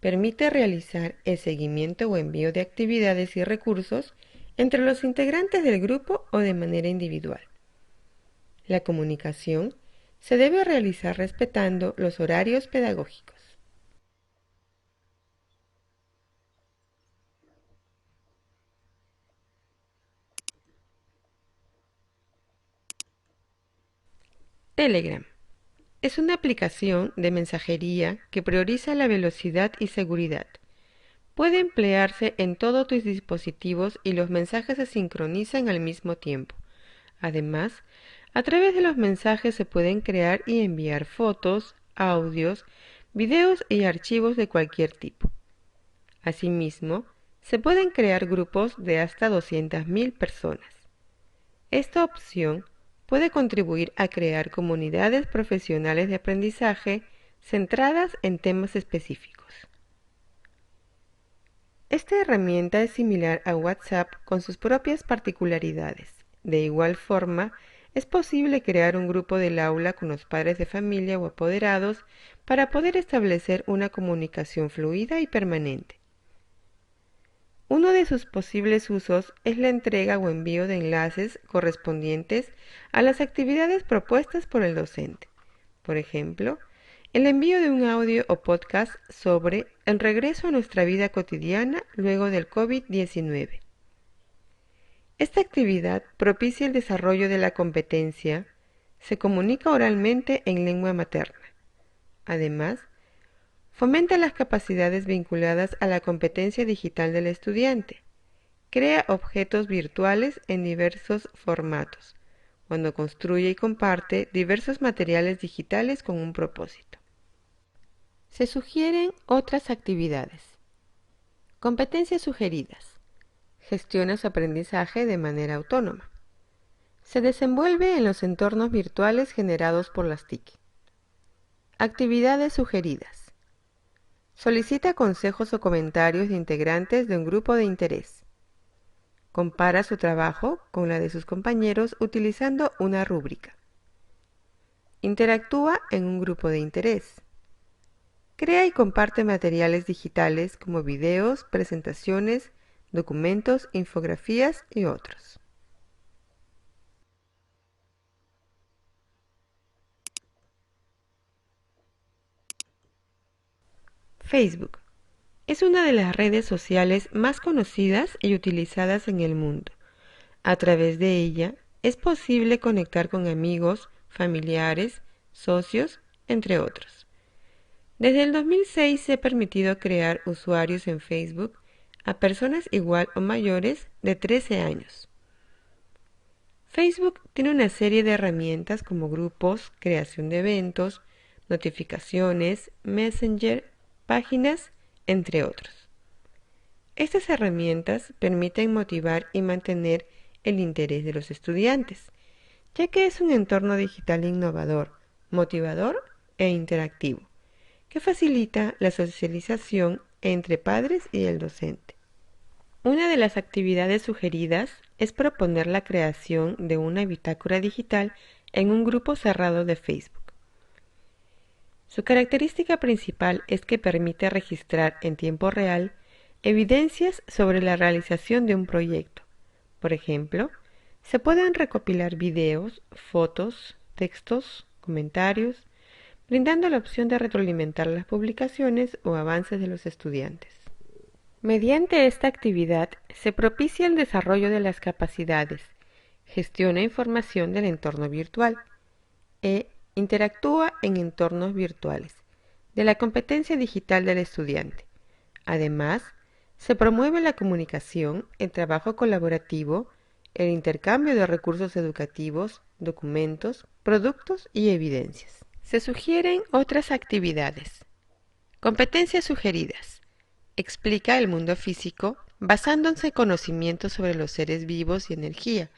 Permite realizar el seguimiento o envío de actividades y recursos entre los integrantes del grupo o de manera individual. La comunicación se debe realizar respetando los horarios pedagógicos. Telegram es una aplicación de mensajería que prioriza la velocidad y seguridad. Puede emplearse en todos tus dispositivos y los mensajes se sincronizan al mismo tiempo. Además, a través de los mensajes se pueden crear y enviar fotos, audios, videos y archivos de cualquier tipo. Asimismo, se pueden crear grupos de hasta 200.000 personas. Esta opción puede contribuir a crear comunidades profesionales de aprendizaje centradas en temas específicos. Esta herramienta es similar a WhatsApp con sus propias particularidades. De igual forma, es posible crear un grupo del aula con los padres de familia o apoderados para poder establecer una comunicación fluida y permanente. Uno de sus posibles usos es la entrega o envío de enlaces correspondientes a las actividades propuestas por el docente. Por ejemplo, el envío de un audio o podcast sobre el regreso a nuestra vida cotidiana luego del COVID-19. Esta actividad propicia el desarrollo de la competencia, se comunica oralmente en lengua materna. Además, fomenta las capacidades vinculadas a la competencia digital del estudiante. Crea objetos virtuales en diversos formatos, cuando construye y comparte diversos materiales digitales con un propósito. Se sugieren otras actividades. Competencias sugeridas. Gestiona su aprendizaje de manera autónoma. Se desenvuelve en los entornos virtuales generados por las TIC. Actividades sugeridas. Solicita consejos o comentarios de integrantes de un grupo de interés. Compara su trabajo con la de sus compañeros utilizando una rúbrica. Interactúa en un grupo de interés. Crea y comparte materiales digitales como videos, presentaciones, documentos, infografías y otros. Facebook es una de las redes sociales más conocidas y utilizadas en el mundo. A través de ella es posible conectar con amigos, familiares, socios, entre otros. Desde el 2006 se ha permitido crear usuarios en Facebook a personas igual o mayores de 13 años. Facebook tiene una serie de herramientas como grupos, creación de eventos, notificaciones, Messenger, páginas, entre otros. Estas herramientas permiten motivar y mantener el interés de los estudiantes, ya que es un entorno digital innovador, motivador e interactivo, que facilita la socialización entre padres y el docente. Una de las actividades sugeridas es proponer la creación de una bitácora digital en un grupo cerrado de Facebook. Su característica principal es que permite registrar en tiempo real evidencias sobre la realización de un proyecto. Por ejemplo, se pueden recopilar videos, fotos, textos, comentarios, brindando la opción de retroalimentar las publicaciones o avances de los estudiantes. Mediante esta actividad se propicia el desarrollo de las capacidades, gestiona información del entorno virtual e interactúa en entornos virtuales, de la competencia digital del estudiante. Además, Se promueve la comunicación, el trabajo colaborativo, el intercambio de recursos educativos, documentos, productos y evidencias. Se sugieren otras actividades. Competencias sugeridas. Explica el mundo físico basándose en conocimientos sobre los seres vivos y energía,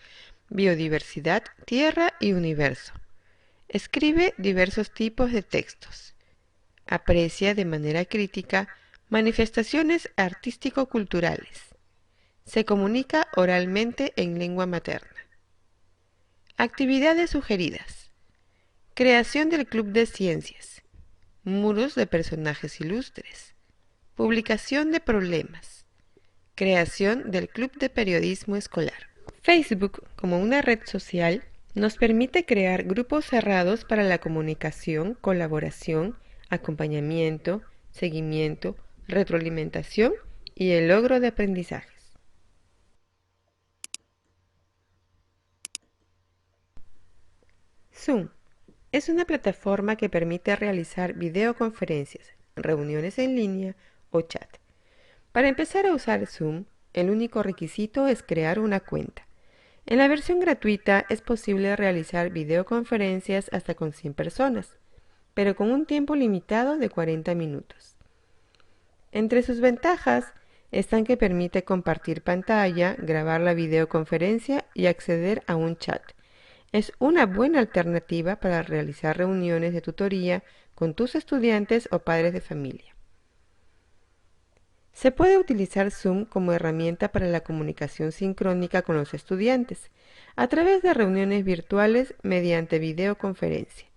biodiversidad, tierra y universo. Escribe diversos tipos de textos. Aprecia de manera crítica manifestaciones artístico-culturales. Se comunica oralmente en lengua materna. Actividades sugeridas. Creación del Club de Ciencias. Muros de personajes ilustres. Publicación de problemas. Creación del Club de Periodismo Escolar. Facebook, como una red social, nos permite crear grupos cerrados para la comunicación, colaboración, acompañamiento, seguimiento, retroalimentación y el logro de aprendizajes. Zoom es una plataforma que permite realizar videoconferencias, reuniones en línea o chat. Para empezar a usar Zoom, el único requisito es crear una cuenta. En la versión gratuita es posible realizar videoconferencias hasta con 100 personas, pero con un tiempo limitado de 40 minutos. Entre sus ventajas están que permite compartir pantalla, grabar la videoconferencia y acceder a un chat. Es una buena alternativa para realizar reuniones de tutoría con tus estudiantes o padres de familia. Se puede utilizar Zoom como herramienta para la comunicación sincrónica con los estudiantes, a través de reuniones virtuales mediante videoconferencia.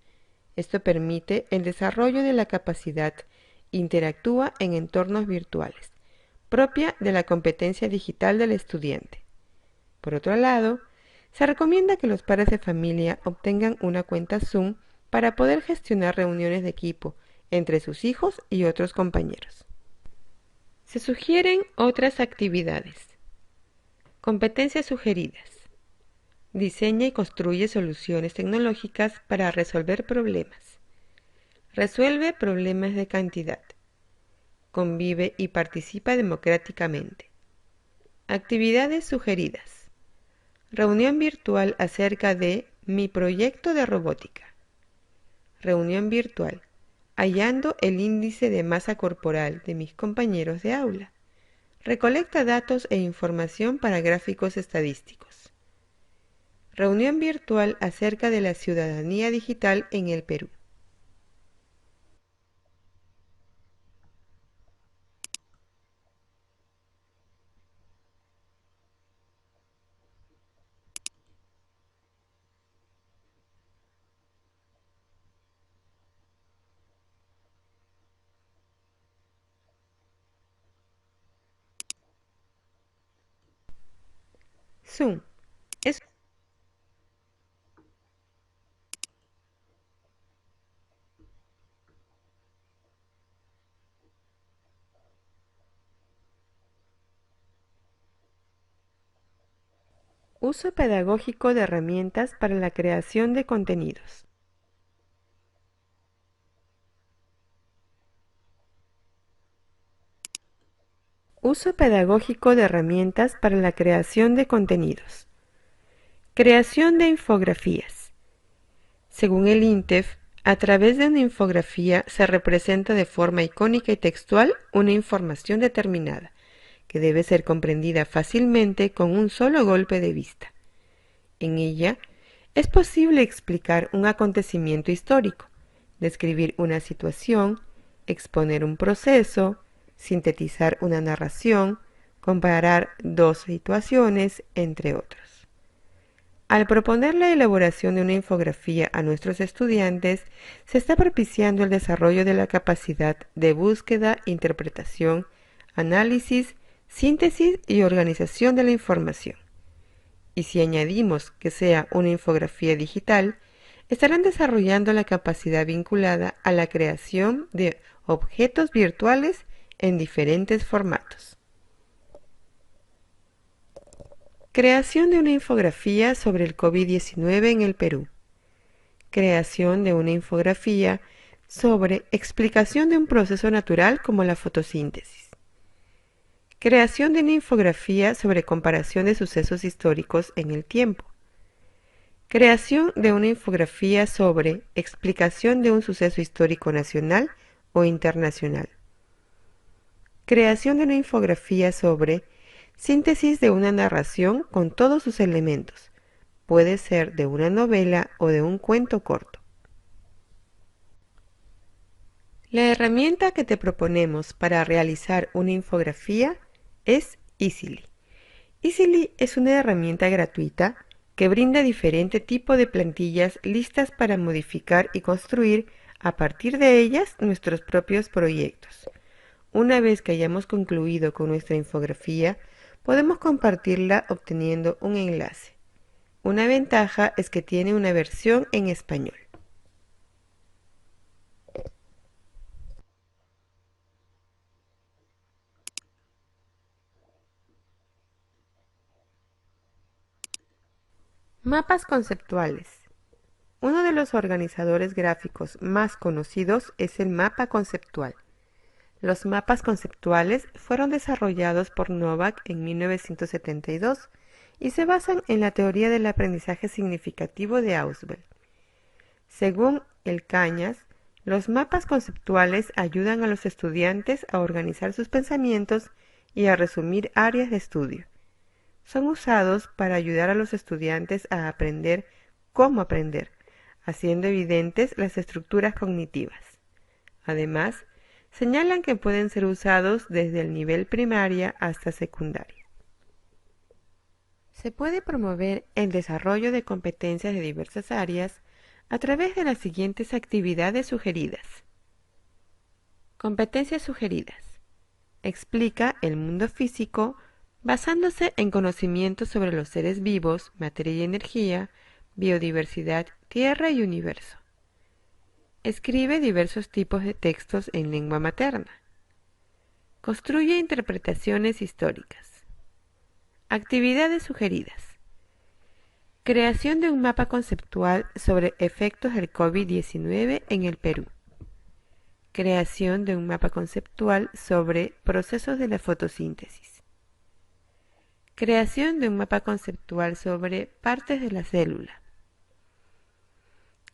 Esto permite el desarrollo de la capacidad interactúa en entornos virtuales, propia de la competencia digital del estudiante. Por otro lado, se recomienda que los padres de familia obtengan una cuenta Zoom para poder gestionar reuniones de equipo entre sus hijos y otros compañeros. Se sugieren otras actividades. Competencias sugeridas. Diseña y construye soluciones tecnológicas para resolver problemas. Resuelve problemas de cantidad. Convive y participa democráticamente. Actividades sugeridas. Reunión virtual acerca de mi proyecto de robótica. Reunión virtual. Hallando el índice de masa corporal de mis compañeros de aula. Recolecta datos e información para gráficos estadísticos. Reunión virtual acerca de la ciudadanía digital en el Perú. Zoom es uso pedagógico de herramientas para la creación de contenidos. Uso pedagógico de herramientas para la creación de contenidos. Creación de infografías. Según el INTEF, a través de una infografía se representa de forma icónica y textual una información determinada, que debe ser comprendida fácilmente con un solo golpe de vista. En ella, es posible explicar un acontecimiento histórico, describir una situación, exponer un proceso, sintetizar una narración, comparar dos situaciones, entre otros. Al proponer la elaboración de una infografía a nuestros estudiantes, se está propiciando el desarrollo de la capacidad de búsqueda, interpretación, análisis, síntesis y organización de la información. Y si añadimos que sea una infografía digital, estarán desarrollando la capacidad vinculada a la creación de objetos virtuales en diferentes formatos. Creación de una infografía sobre el COVID-19 en el Perú. Creación de una infografía sobre explicación de un proceso natural como la fotosíntesis. Creación de una infografía sobre comparación de sucesos históricos en el tiempo. Creación de una infografía sobre explicación de un suceso histórico nacional o internacional. Creación de una infografía sobre síntesis de una narración con todos sus elementos. Puede ser de una novela o de un cuento corto. La herramienta que te proponemos para realizar una infografía es Easily. Easily es una herramienta gratuita que brinda diferente tipo de plantillas listas para modificar y construir a partir de ellas nuestros propios proyectos. Una vez que hayamos concluido con nuestra infografía, podemos compartirla obteniendo un enlace. Una ventaja es que tiene una versión en español. Mapas conceptuales. Uno de los organizadores gráficos más conocidos es el mapa conceptual. Los mapas conceptuales fueron desarrollados por Novak en 1972 y se basan en la teoría del aprendizaje significativo de Ausubel. Según el Cañas, los mapas conceptuales ayudan a los estudiantes a organizar sus pensamientos y a resumir áreas de estudio. Son usados para ayudar a los estudiantes a aprender cómo aprender, haciendo evidentes las estructuras cognitivas. Además, señalan que pueden ser usados desde el nivel primaria hasta secundaria. Se puede promover el desarrollo de competencias de diversas áreas a través de las siguientes actividades sugeridas. Competencias sugeridas. Explica el mundo físico basándose en conocimientos sobre los seres vivos, materia y energía, biodiversidad, tierra y universo. Escribe diversos tipos de textos en lengua materna. Construye interpretaciones históricas. Actividades sugeridas. Creación de un mapa conceptual sobre efectos del COVID-19 en el Perú. Creación de un mapa conceptual sobre procesos de la fotosíntesis. Creación de un mapa conceptual sobre partes de la célula.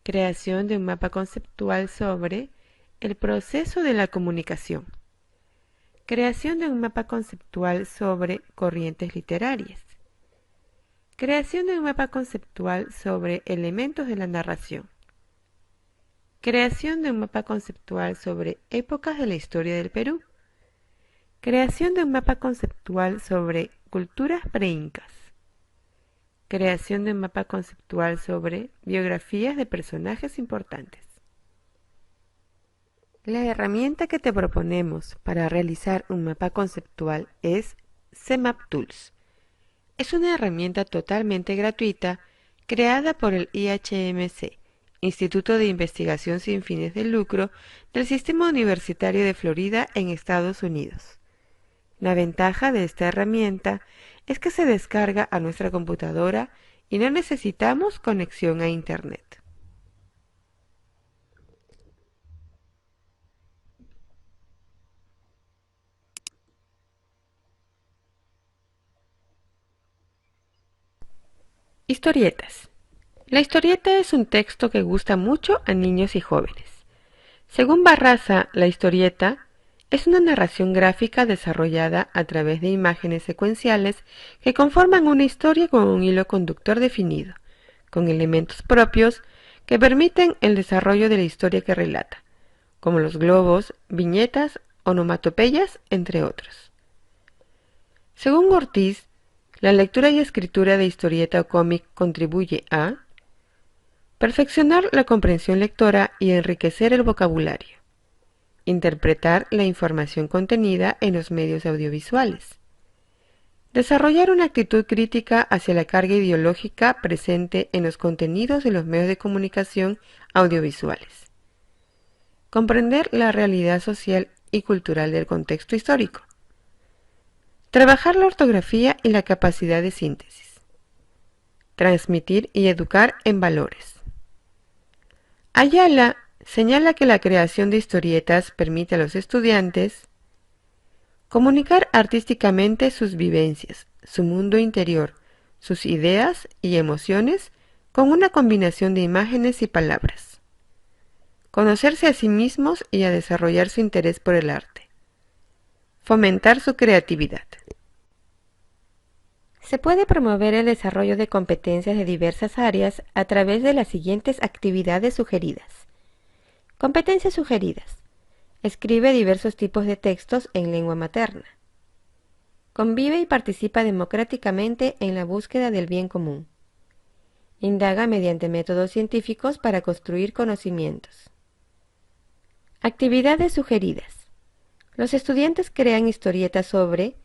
Creación de un mapa conceptual sobre el proceso de la comunicación. Creación de un mapa conceptual sobre corrientes literarias. Creación de un mapa conceptual sobre elementos de la narración. Creación de un mapa conceptual sobre épocas de la historia del Perú. Creación de un mapa conceptual sobre culturas preincas. Creación de un mapa conceptual sobre biografías de personajes importantes. La herramienta que te proponemos para realizar un mapa conceptual es CMapTools. Es una herramienta totalmente gratuita creada por el IHMC, Instituto de Investigación sin fines de lucro del Sistema Universitario de Florida en Estados Unidos. La ventaja de esta herramienta es que se descarga a nuestra computadora y no necesitamos conexión a Internet. Historietas. La historieta es un texto que gusta mucho a niños y jóvenes. Según Barraza, la historieta es una narración gráfica desarrollada a través de imágenes secuenciales que conforman una historia con un hilo conductor definido, con elementos propios que permiten el desarrollo de la historia que relata, como los globos, viñetas, onomatopeyas, entre otros. Según Ortiz, la lectura y escritura de historieta o cómic contribuye a perfeccionar la comprensión lectora y enriquecer el vocabulario, interpretar la información contenida en los medios audiovisuales, desarrollar una actitud crítica hacia la carga ideológica presente en los contenidos de los medios de comunicación audiovisuales, comprender la realidad social y cultural del contexto histórico, trabajar la ortografía y la capacidad de síntesis, transmitir y educar en valores. Ayala señala que la creación de historietas permite a los estudiantes Comunicar artísticamente sus vivencias, su mundo interior, sus ideas y emociones con una combinación de imágenes y palabras. Conocerse a sí mismos y a desarrollar su interés por el arte. Fomentar su creatividad. Se puede promover el desarrollo de competencias de diversas áreas a través de las siguientes actividades sugeridas. Competencias sugeridas. Escribe diversos tipos de textos en lengua materna. Convive y participa democráticamente en la búsqueda del bien común. Indaga mediante métodos científicos para construir conocimientos. Actividades sugeridas. Los estudiantes crean historietas sobre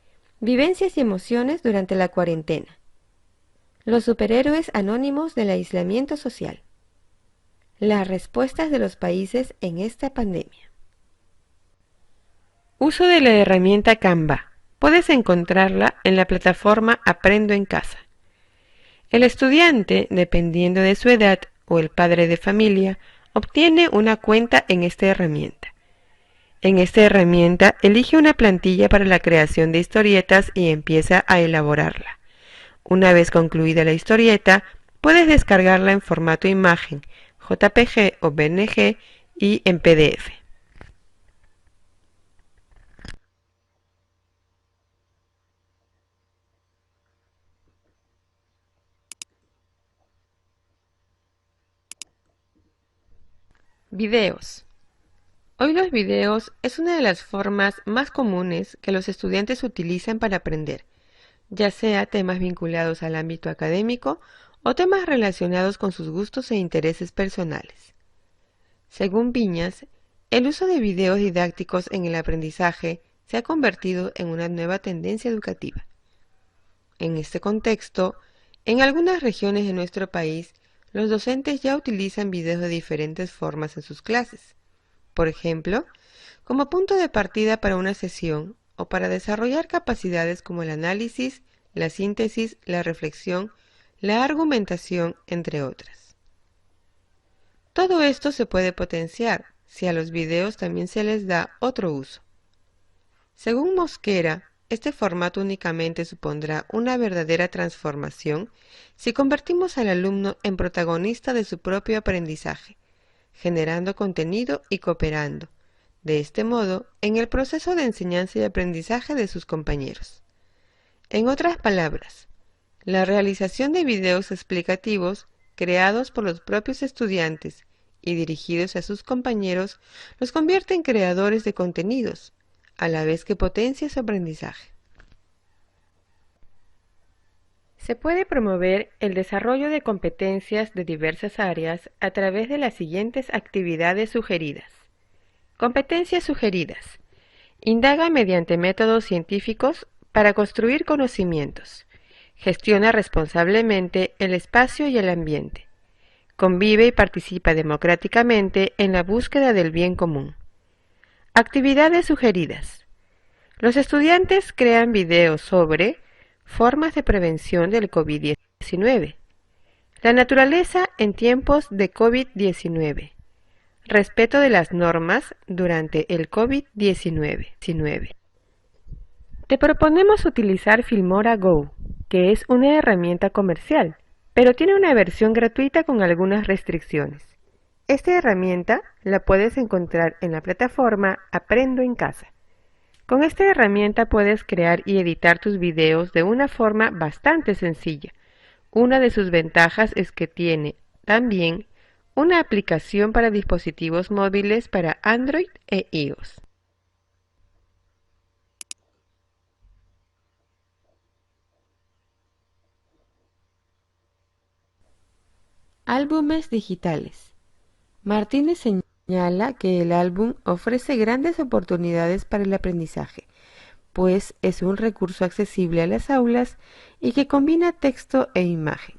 vivencias y emociones durante la cuarentena. Los superhéroes anónimos del aislamiento social. Las respuestas de los países en esta pandemia. Uso de la herramienta Canva. Puedes encontrarla en la plataforma Aprendo en Casa. El estudiante, dependiendo de su edad o el padre de familia, obtiene una cuenta en esta herramienta. En esta herramienta elige una plantilla para la creación de historietas y empieza a elaborarla. Una vez concluida la historieta, puedes descargarla en formato imagen, JPG o PNG y en PDF. Videos. Hoy los videos es una de las formas más comunes que los estudiantes utilizan para aprender, ya sea temas vinculados al ámbito académico o temas relacionados con sus gustos e intereses personales. Según Viñas, el uso de videos didácticos en el aprendizaje se ha convertido en una nueva tendencia educativa. En este contexto, en algunas regiones de nuestro país, los docentes ya utilizan videos de diferentes formas en sus clases. Por ejemplo, como punto de partida para una sesión o para desarrollar capacidades como el análisis, la síntesis, la reflexión, la argumentación, entre otras. Todo esto se puede potenciar si a los videos también se les da otro uso. Según Mosquera, este formato únicamente supondrá una verdadera transformación si convertimos al alumno en protagonista de su propio aprendizaje, generando contenido y cooperando, de este modo, en el proceso de enseñanza y aprendizaje de sus compañeros. En otras palabras, la realización de videos explicativos creados por los propios estudiantes y dirigidos a sus compañeros los convierte en creadores de contenidos, a la vez que potencia su aprendizaje. Se puede promover el desarrollo de competencias de diversas áreas a través de las siguientes actividades sugeridas. Competencias sugeridas. Indaga mediante métodos científicos para construir conocimientos. Gestiona responsablemente el espacio y el ambiente. Convive y participa democráticamente en la búsqueda del bien común. Actividades sugeridas. Los estudiantes crean videos sobre formas de prevención del COVID-19. La naturaleza en tiempos de COVID-19. Respeto de las normas durante el COVID-19. Te proponemos utilizar Filmora Go, que es una herramienta comercial, pero tiene una versión gratuita con algunas restricciones. Esta herramienta la puedes encontrar en la plataforma Aprendo en Casa. Con esta herramienta puedes crear y editar tus videos de una forma bastante sencilla. Una de sus ventajas es que tiene también una aplicación para dispositivos móviles para Android e iOS. Álbumes digitales. Martínez señala que el álbum ofrece grandes oportunidades para el aprendizaje, pues es un recurso accesible a las aulas y que combina texto e imagen.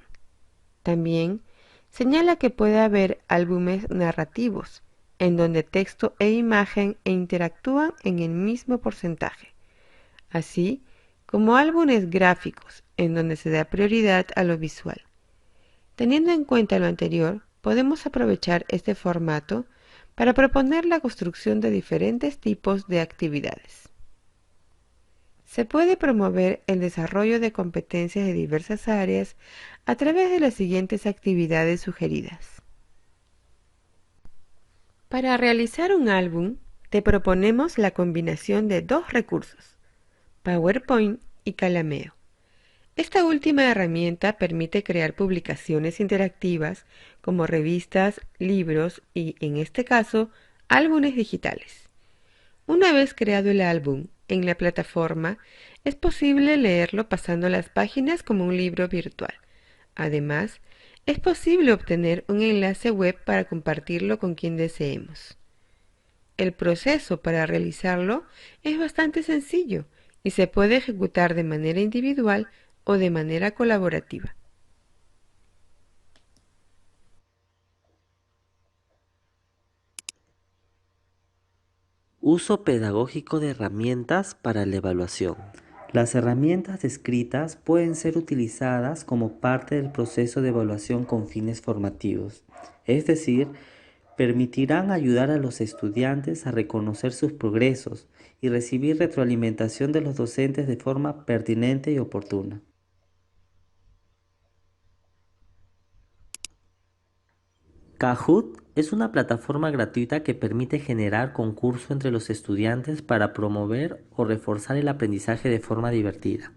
También señala que puede haber álbumes narrativos, en donde texto e imagen interactúan en el mismo porcentaje, así como álbumes gráficos, en donde se da prioridad a lo visual. Teniendo en cuenta lo anterior, podemos aprovechar este formato para proponer la construcción de diferentes tipos de actividades. Se puede promover el desarrollo de competencias de diversas áreas a través de las siguientes actividades sugeridas. Para realizar un álbum, te proponemos la combinación de dos recursos, PowerPoint y Calameo. Esta última herramienta permite crear publicaciones interactivas como revistas, libros y, en este caso, álbumes digitales. Una vez creado el álbum en la plataforma, es posible leerlo pasando las páginas como un libro virtual. Además, es posible obtener un enlace web para compartirlo con quien deseemos. El proceso para realizarlo es bastante sencillo y se puede ejecutar de manera individual o de manera colaborativa. Uso pedagógico de herramientas para la evaluación. Las herramientas descritas pueden ser utilizadas como parte del proceso de evaluación con fines formativos, es decir, permitirán ayudar a los estudiantes a reconocer sus progresos y recibir retroalimentación de los docentes de forma pertinente y oportuna. Kahoot es una plataforma gratuita que permite generar concursos entre los estudiantes para promover o reforzar el aprendizaje de forma divertida.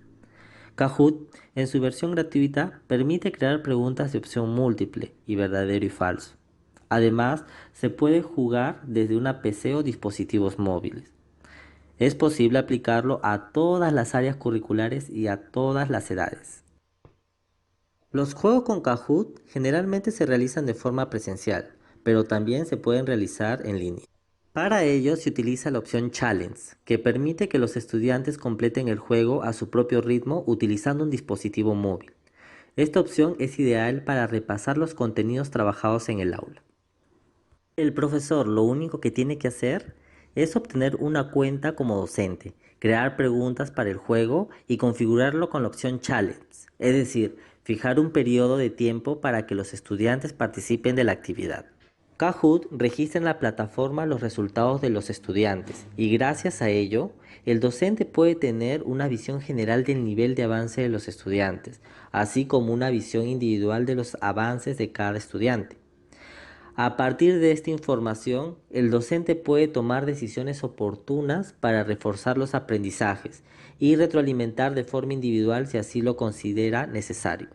Kahoot, en su versión gratuita, permite crear preguntas de opción múltiple y verdadero y falso. Además, se puede jugar desde una PC o dispositivos móviles. Es posible aplicarlo a todas las áreas curriculares y a todas las edades. Los juegos con Kahoot generalmente se realizan de forma presencial, pero también se pueden realizar en línea. Para ello se utiliza la opción Challenge, que permite que los estudiantes completen el juego a su propio ritmo utilizando un dispositivo móvil. Esta opción es ideal para repasar los contenidos trabajados en el aula. El profesor lo único que tiene que hacer es obtener una cuenta como docente, crear preguntas para el juego y configurarlo con la opción Challenge, es decir, fijar un periodo de tiempo para que los estudiantes participen de la actividad. Kahoot registra en la plataforma los resultados de los estudiantes y gracias a ello, el docente puede tener una visión general del nivel de avance de los estudiantes, así como una visión individual de los avances de cada estudiante. A partir de esta información, el docente puede tomar decisiones oportunas para reforzar los aprendizajes y retroalimentar de forma individual si así lo considera necesario.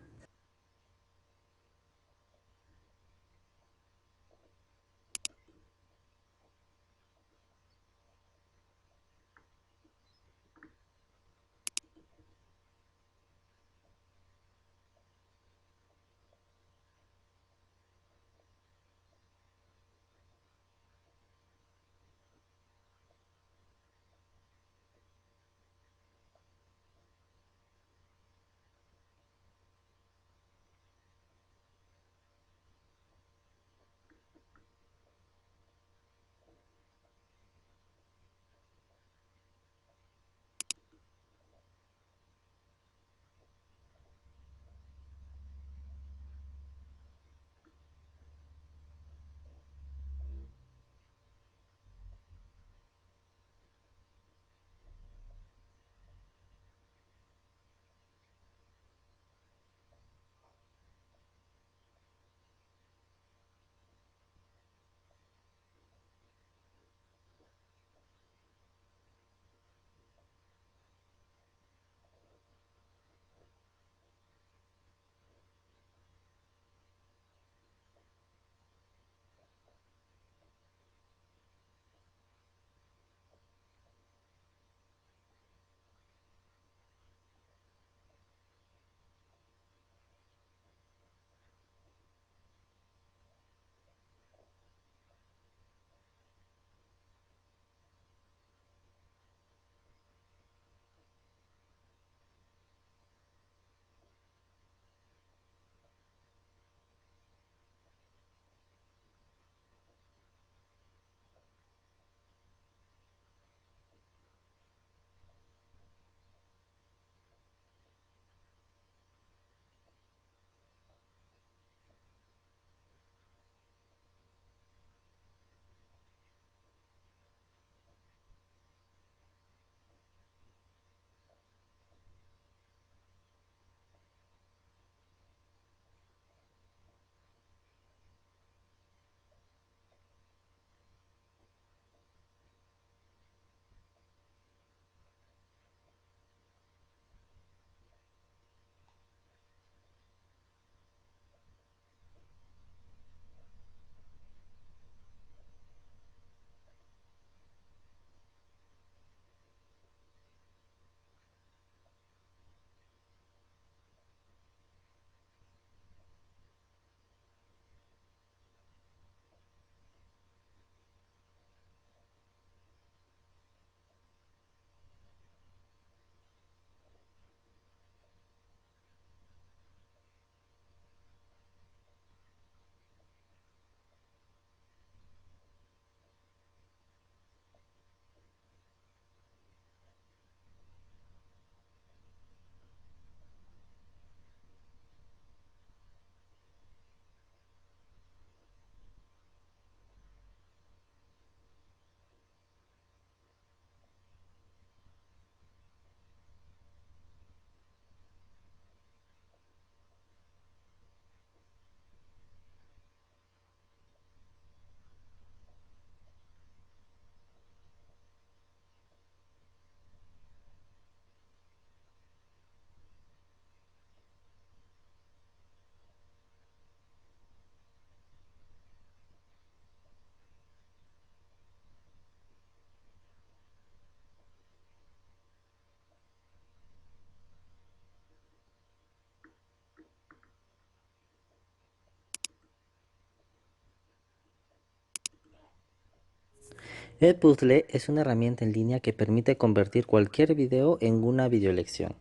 Edpuzzle es una herramienta en línea que permite convertir cualquier video en una videolección.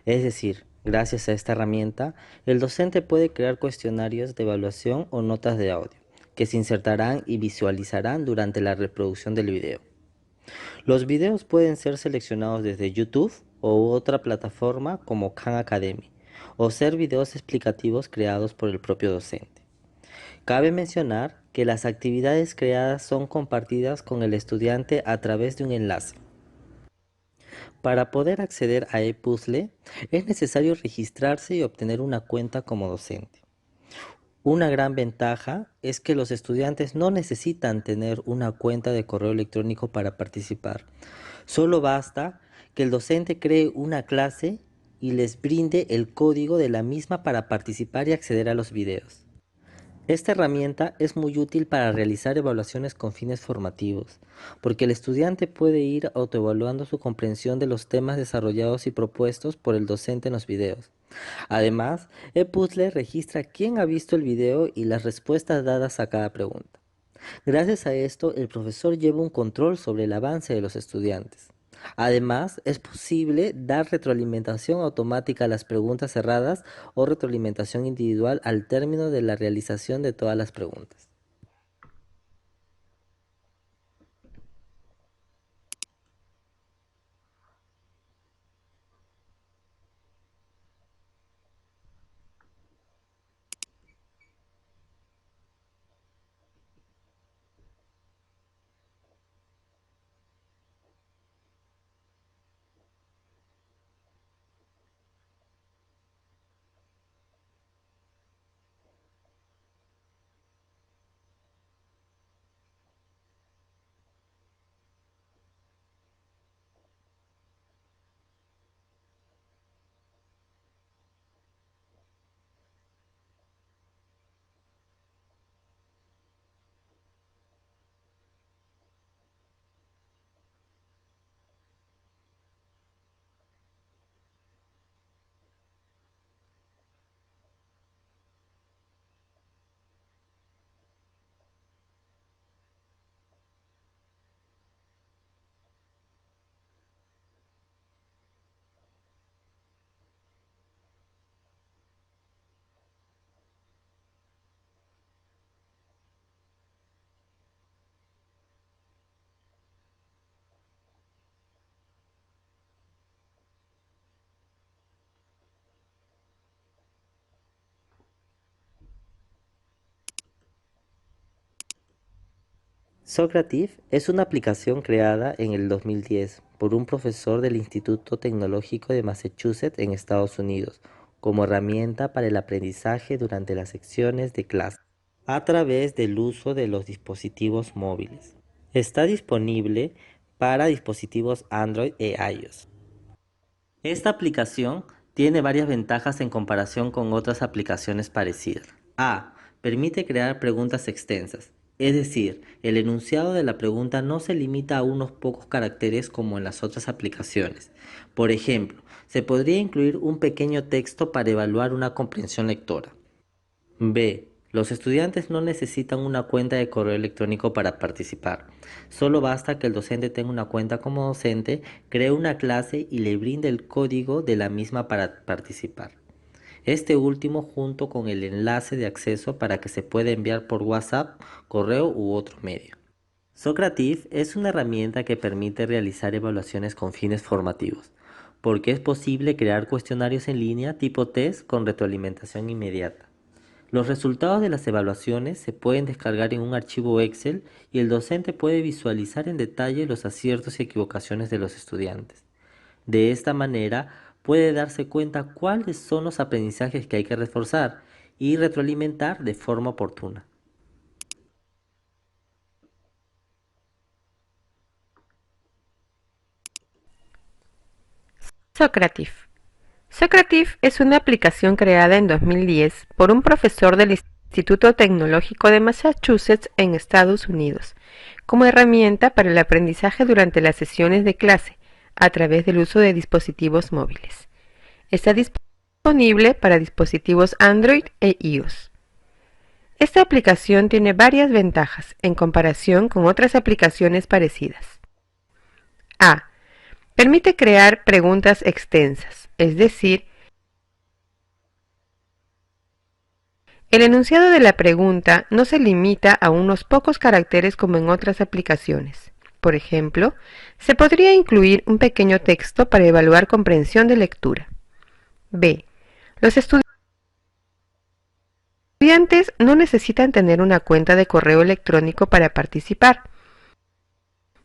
Es decir, gracias a esta herramienta, el docente puede crear cuestionarios de evaluación o notas de audio, que se insertarán y visualizarán durante la reproducción del video. Los videos pueden ser seleccionados desde YouTube o otra plataforma como Khan Academy, o ser videos explicativos creados por el propio docente. Cabe mencionar que las actividades creadas son compartidas con el estudiante a través de un enlace. Para poder acceder a Edpuzzle es necesario registrarse y obtener una cuenta como docente. Una gran ventaja es que los estudiantes no necesitan tener una cuenta de correo electrónico para participar. Solo basta que el docente cree una clase y les brinde el código de la misma para participar y acceder a los videos. Esta herramienta es muy útil para realizar evaluaciones con fines formativos, porque el estudiante puede ir autoevaluando su comprensión de los temas desarrollados y propuestos por el docente en los videos. Además, Edpuzzle registra quién ha visto el video y las respuestas dadas a cada pregunta. Gracias a esto, el profesor lleva un control sobre el avance de los estudiantes. Además, es posible dar retroalimentación automática a las preguntas cerradas o retroalimentación individual al término de la realización de todas las preguntas. Socrative es una aplicación creada en el 2010 por un profesor del Instituto Tecnológico de Massachusetts en Estados Unidos como herramienta para el aprendizaje durante las secciones de clase a través del uso de los dispositivos móviles. Está disponible para dispositivos Android e iOS. Esta aplicación tiene varias ventajas en comparación con otras aplicaciones parecidas. A. Permite crear preguntas extensas. Es decir, el enunciado de la pregunta no se limita a unos pocos caracteres como en las otras aplicaciones. Por ejemplo, se podría incluir un pequeño texto para evaluar una comprensión lectora. B. Los estudiantes no necesitan una cuenta de correo electrónico para participar. Solo basta que el docente tenga una cuenta como docente, cree una clase y le brinde el código de la misma para participar. Este último junto con el enlace de acceso para que se pueda enviar por WhatsApp, correo u otro medio. Socrative es una herramienta que permite realizar evaluaciones con fines formativos, porque es posible crear cuestionarios en línea tipo test con retroalimentación inmediata. Los resultados de las evaluaciones se pueden descargar en un archivo Excel y el docente puede visualizar en detalle los aciertos y equivocaciones de los estudiantes. De esta manera, puede darse cuenta cuáles son los aprendizajes que hay que reforzar y retroalimentar de forma oportuna. Socrative. Socrative es una aplicación creada en 2010 por un profesor del Instituto Tecnológico de Massachusetts en Estados Unidos, como herramienta para el aprendizaje durante las sesiones de clase a través del uso de dispositivos móviles. Está disponible para dispositivos Android e iOS. Esta aplicación tiene varias ventajas en comparación con otras aplicaciones parecidas. A. Permite crear preguntas extensas, es decir, el enunciado de la pregunta no se limita a unos pocos caracteres como en otras aplicaciones. Por ejemplo, se podría incluir un pequeño texto para evaluar comprensión de lectura. B. Los estudiantes no necesitan tener una cuenta de correo electrónico para participar.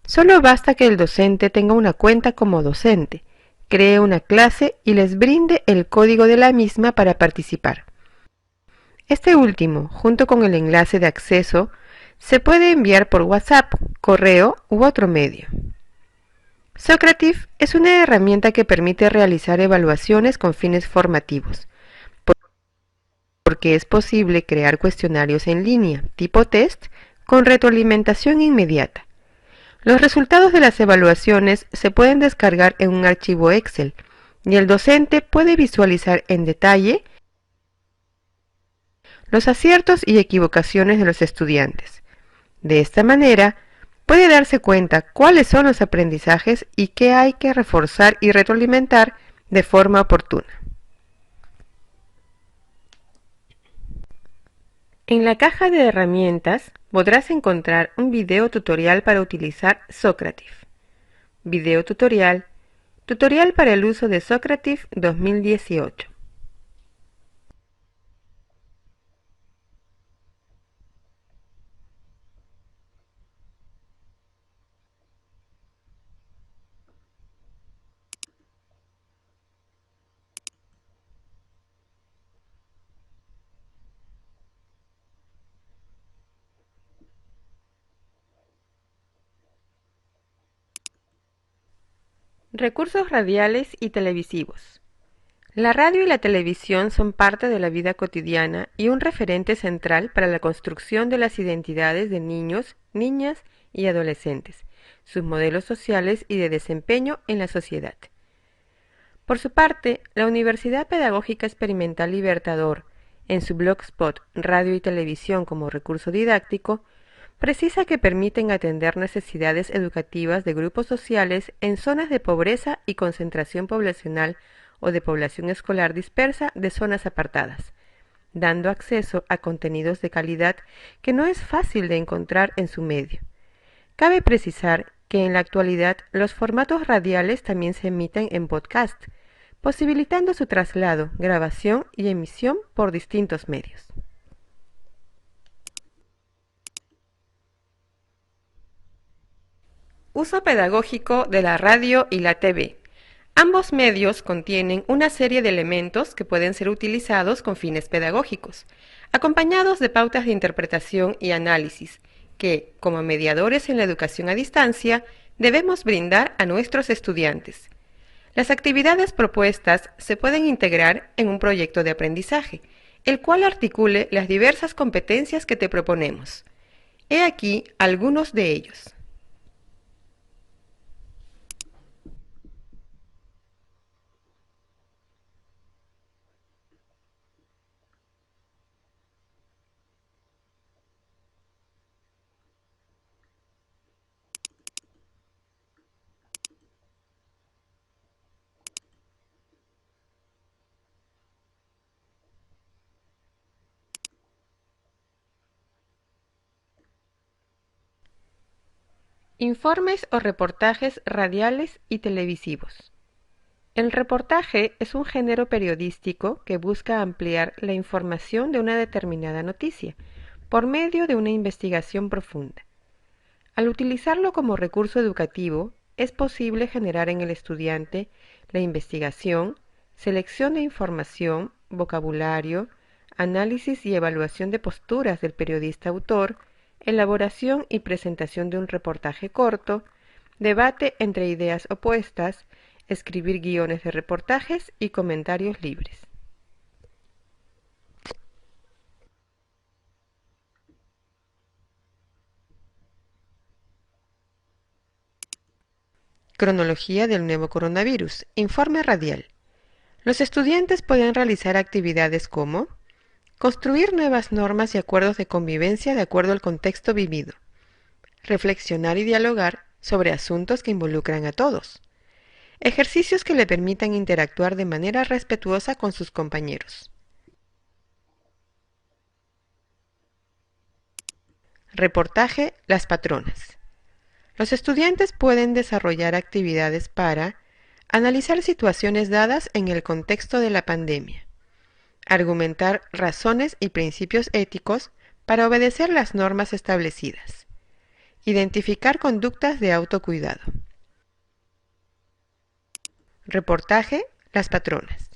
Solo basta que el docente tenga una cuenta como docente, cree una clase y les brinde el código de la misma para participar. Este último, junto con el enlace de acceso, se puede enviar por WhatsApp, correo u otro medio. Socrative es una herramienta que permite realizar evaluaciones con fines formativos, porque es posible crear cuestionarios en línea, tipo test, con retroalimentación inmediata. Los resultados de las evaluaciones se pueden descargar en un archivo Excel y el docente puede visualizar en detalle los aciertos y equivocaciones de los estudiantes. De esta manera, puede darse cuenta cuáles son los aprendizajes y qué hay que reforzar y retroalimentar de forma oportuna. En la caja de herramientas podrás encontrar un video tutorial para utilizar Socrative. Video tutorial, tutorial para el uso de Socrative 2018. Recursos radiales y televisivos. La radio y la televisión son parte de la vida cotidiana y un referente central para la construcción de las identidades de niños, niñas y adolescentes, sus modelos sociales y de desempeño en la sociedad. Por su parte, la Universidad Pedagógica Experimental Libertador, en su blogspot Radio y Televisión como recurso didáctico, precisa que permiten atender necesidades educativas de grupos sociales en zonas de pobreza y concentración poblacional o de población escolar dispersa de zonas apartadas, dando acceso a contenidos de calidad que no es fácil de encontrar en su medio. Cabe precisar que en la actualidad los formatos radiales también se emiten en podcast, posibilitando su traslado, grabación y emisión por distintos medios. Uso pedagógico de la radio y la TV. Ambos medios contienen una serie de elementos que pueden ser utilizados con fines pedagógicos, acompañados de pautas de interpretación y análisis, que, como mediadores en la educación a distancia, debemos brindar a nuestros estudiantes. Las actividades propuestas se pueden integrar en un proyecto de aprendizaje, el cual articule las diversas competencias que te proponemos. He aquí algunos de ellos. Informes o reportajes radiales y televisivos. El reportaje es un género periodístico que busca ampliar la información de una determinada noticia por medio de una investigación profunda. Al utilizarlo como recurso educativo, es posible generar en el estudiante la investigación, selección de información, vocabulario, análisis y evaluación de posturas del periodista autor, elaboración y presentación de un reportaje corto, debate entre ideas opuestas, escribir guiones de reportajes y comentarios libres. Cronología del nuevo coronavirus. Informe radial. Los estudiantes pueden realizar actividades como Construir nuevas normas y acuerdos de convivencia de acuerdo al contexto vivido. Reflexionar y dialogar sobre asuntos que involucran a todos. Ejercicios que le permitan interactuar de manera respetuosa con sus compañeros. Reportaje Las patronas. Los estudiantes pueden desarrollar actividades para analizar situaciones dadas en el contexto de la pandemia, argumentar razones y principios éticos para obedecer las normas establecidas, identificar conductas de autocuidado. Reportaje Las patronas.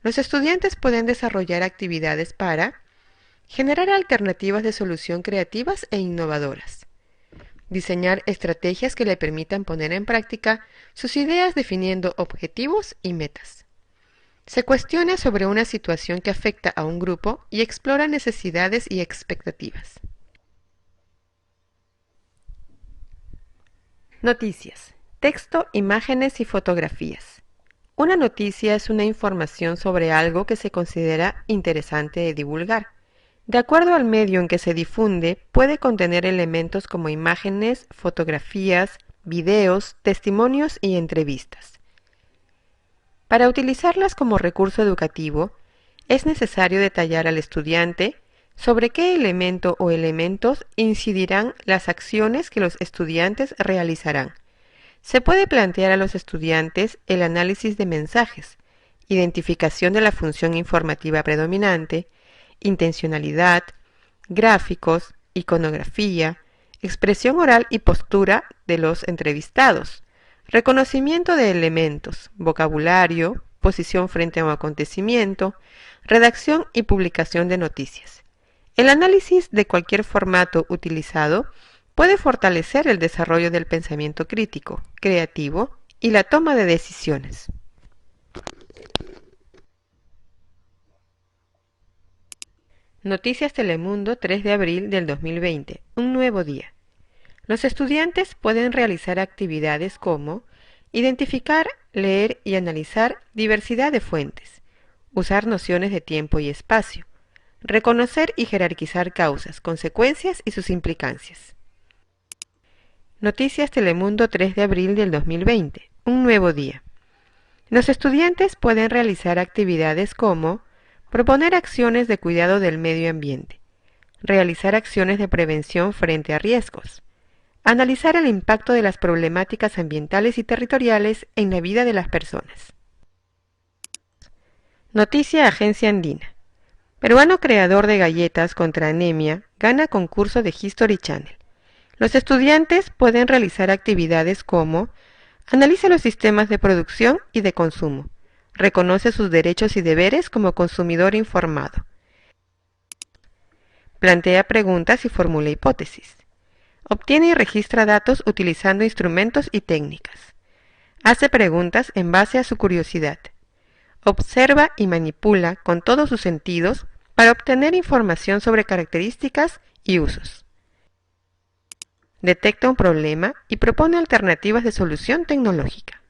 Los estudiantes pueden desarrollar actividades para generar alternativas de solución creativas e innovadoras, diseñar estrategias que le permitan poner en práctica sus ideas definiendo objetivos y metas. Se cuestiona sobre una situación que afecta a un grupo y explora necesidades y expectativas. Noticias. Texto, imágenes y fotografías. Una noticia es una información sobre algo que se considera interesante de divulgar. De acuerdo al medio en que se difunde, puede contener elementos como imágenes, fotografías, videos, testimonios y entrevistas. Para utilizarlas como recurso educativo, es necesario detallar al estudiante sobre qué elemento o elementos incidirán las acciones que los estudiantes realizarán. Se puede plantear a los estudiantes el análisis de mensajes, identificación de la función informativa predominante, intencionalidad, gráficos, iconografía, expresión oral y postura de los entrevistados, reconocimiento de elementos, vocabulario, posición frente a un acontecimiento, redacción y publicación de noticias. El análisis de cualquier formato utilizado puede fortalecer el desarrollo del pensamiento crítico, creativo y la toma de decisiones. Noticias Telemundo 3 de abril del 2020. Un nuevo día. Los estudiantes pueden realizar actividades como identificar, leer y analizar diversidad de fuentes, usar nociones de tiempo y espacio, reconocer y jerarquizar causas, consecuencias y sus implicancias. Noticias Telemundo 3 de abril del 2020. Un nuevo día. Los estudiantes pueden realizar actividades como proponer acciones de cuidado del medio ambiente, realizar acciones de prevención frente a riesgos, analizar el impacto de las problemáticas ambientales y territoriales en la vida de las personas. Noticia Agencia Andina. Peruano creador de galletas contra anemia gana concurso de History Channel. Los estudiantes pueden realizar actividades como analiza los sistemas de producción y de consumo, reconoce sus derechos y deberes como consumidor informado, plantea preguntas y formula hipótesis, obtiene y registra datos utilizando instrumentos y técnicas, hace preguntas en base a su curiosidad, observa y manipula con todos sus sentidos para obtener información sobre características y usos. Detecta un problema y propone alternativas de solución tecnológica.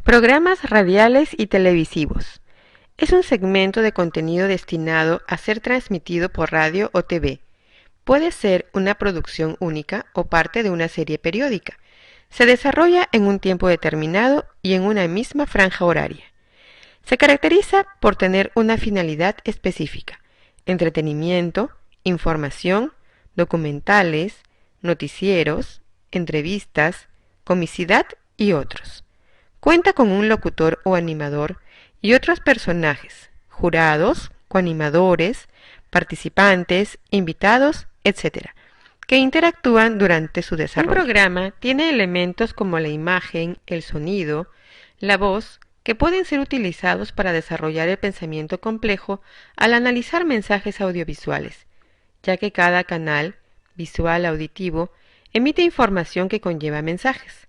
Programas radiales y televisivos. Es un segmento de contenido destinado a ser transmitido por radio o TV. Puede ser una producción única o parte de una serie periódica. Se desarrolla en un tiempo determinado y en una misma franja horaria. Se caracteriza por tener una finalidad específica: entretenimiento, información, documentales, noticieros, entrevistas, comicidad y otros. Cuenta con un locutor o animador y otros personajes, jurados, coanimadores, participantes, invitados, etc., que interactúan durante su desarrollo. Un programa tiene elementos como la imagen, el sonido, la voz, que pueden ser utilizados para desarrollar el pensamiento complejo al analizar mensajes audiovisuales, ya que cada canal, visual, auditivo, emite información que conlleva mensajes.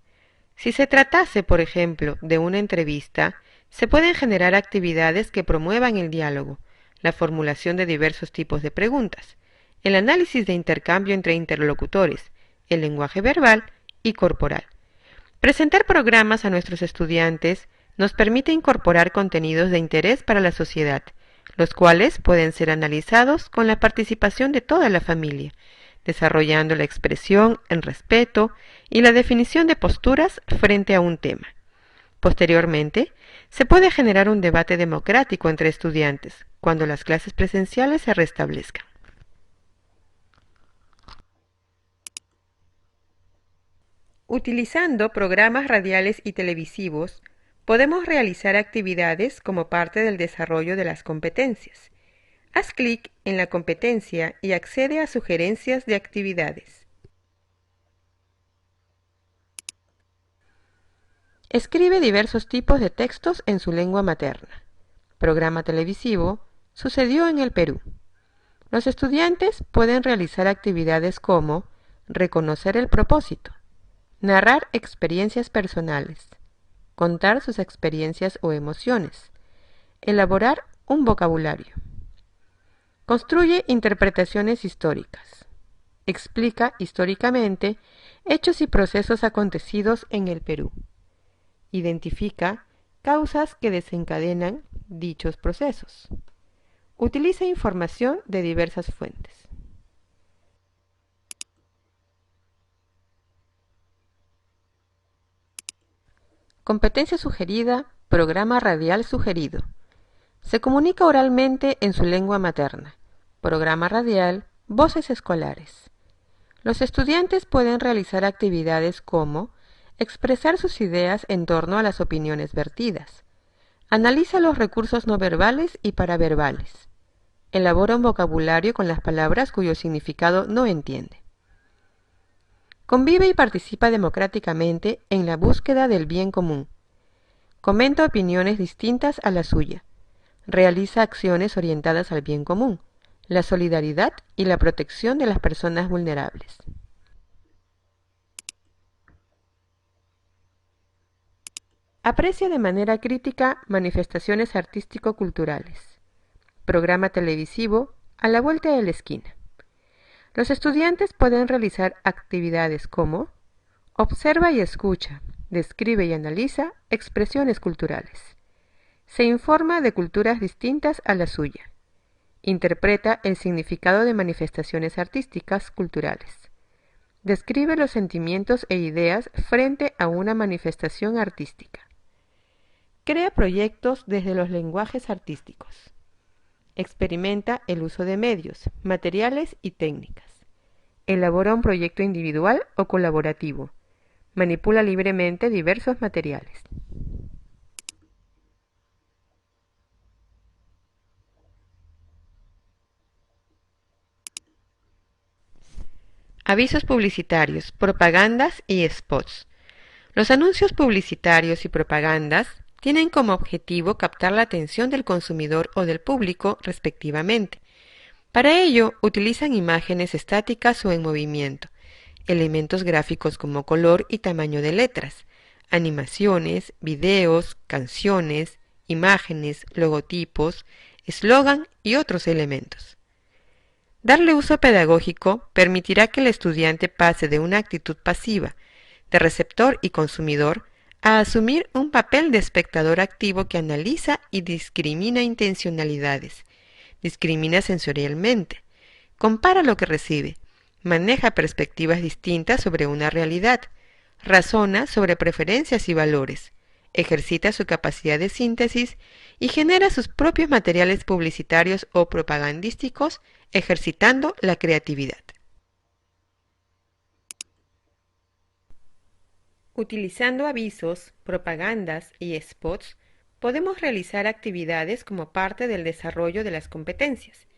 Si se tratase, por ejemplo, de una entrevista, se pueden generar actividades que promuevan el diálogo, la formulación de diversos tipos de preguntas, el análisis de intercambio entre interlocutores, el lenguaje verbal y corporal. Presentar programas a nuestros estudiantes Nos permite incorporar contenidos de interés para la sociedad, los cuales pueden ser analizados con la participación de toda la familia, desarrollando la expresión, el respeto y la definición de posturas frente a un tema. Posteriormente, se puede generar un debate democrático entre estudiantes cuando las clases presenciales se restablezcan. Utilizando programas radiales y televisivos, podemos realizar actividades como parte del desarrollo de las competencias. Haz clic en la competencia y accede a sugerencias de actividades. Escribe diversos tipos de textos en su lengua materna. Programa televisivo, sucedió en el Perú. Los estudiantes pueden realizar actividades como reconocer el propósito, narrar experiencias personales, contar sus experiencias o emociones, elaborar un vocabulario. Construye interpretaciones históricas. Explica históricamente hechos y procesos acontecidos en el Perú. Identifica causas que desencadenan dichos procesos. Utiliza información de diversas fuentes. Competencia sugerida, programa radial sugerido. Se comunica oralmente en su lengua materna. Programa radial, voces escolares. Los estudiantes pueden realizar actividades como expresar sus ideas en torno a las opiniones vertidas. Analiza los recursos no verbales y paraverbales. Elabora un vocabulario con las palabras cuyo significado no entiende. Convive y participa democráticamente en la búsqueda del bien común. Comenta opiniones distintas a la suya. Realiza acciones orientadas al bien común, la solidaridad y la protección de las personas vulnerables. Aprecia de manera crítica manifestaciones artístico-culturales. Programa televisivo a la vuelta de la esquina. Los estudiantes pueden realizar actividades como observa y escucha, describe y analiza expresiones culturales. Se informa de culturas distintas a la suya. Interpreta el significado de manifestaciones artísticas culturales. Describe los sentimientos e ideas frente a una manifestación artística. Crea proyectos desde los lenguajes artísticos. Experimenta el uso de medios, materiales y técnicas. Elabora un proyecto individual o colaborativo. Manipula libremente diversos materiales. Avisos publicitarios, propagandas y spots. Los anuncios publicitarios y propagandas tienen como objetivo captar la atención del consumidor o del público respectivamente. Para ello, utilizan imágenes estáticas o en movimiento, elementos gráficos como color y tamaño de letras, animaciones, videos, canciones, imágenes, logotipos, eslogan y otros elementos. Darle uso pedagógico permitirá que el estudiante pase de una actitud pasiva, de receptor y consumidor, a asumir un papel de espectador activo que analiza y discrimina intencionalidades, discrimina sensorialmente, compara lo que recibe, maneja perspectivas distintas sobre una realidad, razona sobre preferencias y valores, ejercita su capacidad de síntesis y genera sus propios materiales publicitarios o propagandísticos, ejercitando la creatividad. Utilizando avisos, propagandas y spots, podemos realizar actividades como parte del desarrollo de las competencias.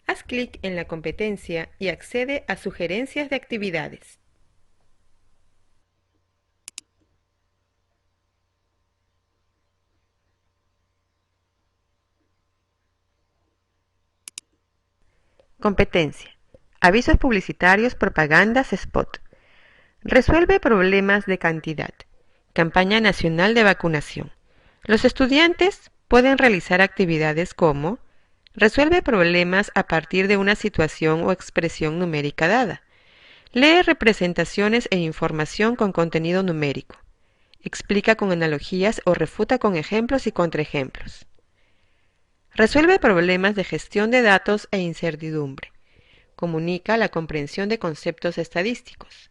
Haz clic en la competencia y accede a sugerencias de actividades. Competencia. Avisos publicitarios, propagandas, spot. Resuelve problemas de cantidad. Campaña nacional de vacunación. Los estudiantes pueden realizar actividades como resuelve problemas a partir de una situación o expresión numérica dada. Lee representaciones e información con contenido numérico. Explica con analogías o refuta con ejemplos y contraejemplos. Resuelve problemas de gestión de datos e incertidumbre. Comunica la comprensión de conceptos estadísticos.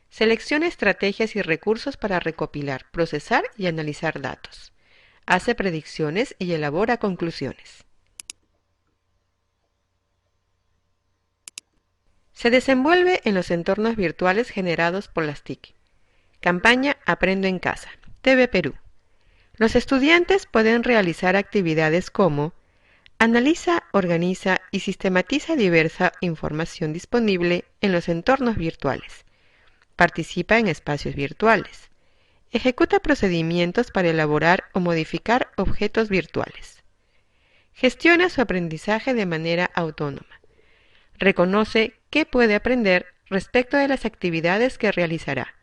Selecciona estrategias y recursos para recopilar, procesar y analizar datos. Hace predicciones y elabora conclusiones. Se desenvuelve en los entornos virtuales generados por las TIC. Campaña Aprendo en Casa, TV Perú. Los estudiantes pueden realizar actividades como analiza, organiza y sistematiza diversa información disponible en los entornos virtuales. Participa en espacios virtuales. Ejecuta procedimientos para elaborar o modificar objetos virtuales. Gestiona su aprendizaje de manera autónoma. Reconoce qué puede aprender respecto de las actividades que realizará.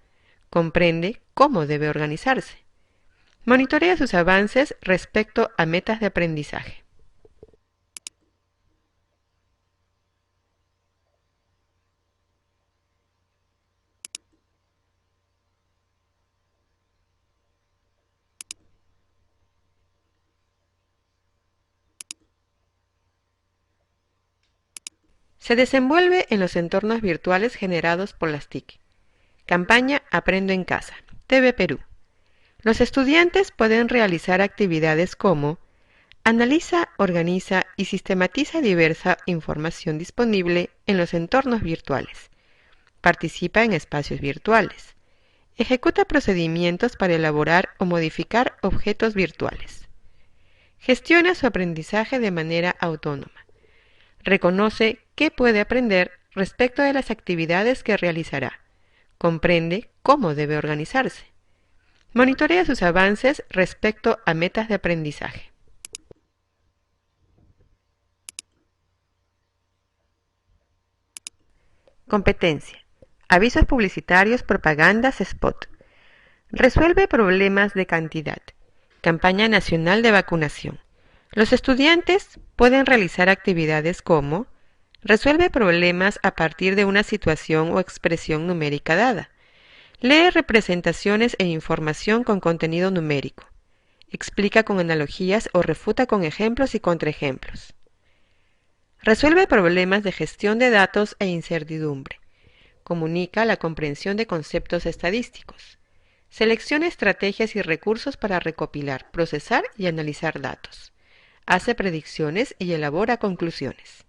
Comprende cómo debe organizarse. Monitorea sus avances respecto a metas de aprendizaje. Se desenvuelve en los entornos virtuales generados por las TIC. Campaña Aprendo en Casa, TV Perú. Los estudiantes pueden realizar actividades como analiza, organiza y sistematiza diversa información disponible en los entornos virtuales. Participa en espacios virtuales. Ejecuta procedimientos para elaborar o modificar objetos virtuales. Gestiona su aprendizaje de manera autónoma. Reconoce qué puede aprender respecto de las actividades que realizará. Comprende cómo debe organizarse. Monitorea sus avances respecto a metas de aprendizaje. Competencia. Avisos publicitarios, propagandas, spot. Resuelve problemas de cantidad. Campaña nacional de vacunación. Los estudiantes pueden realizar actividades como resuelve problemas a partir de una situación o expresión numérica dada. Lee representaciones e información con contenido numérico. Explica con analogías o refuta con ejemplos y contraejemplos. Resuelve problemas de gestión de datos e incertidumbre. Comunica la comprensión de conceptos estadísticos. Selecciona estrategias y recursos para recopilar, procesar y analizar datos. Hace predicciones y elabora conclusiones.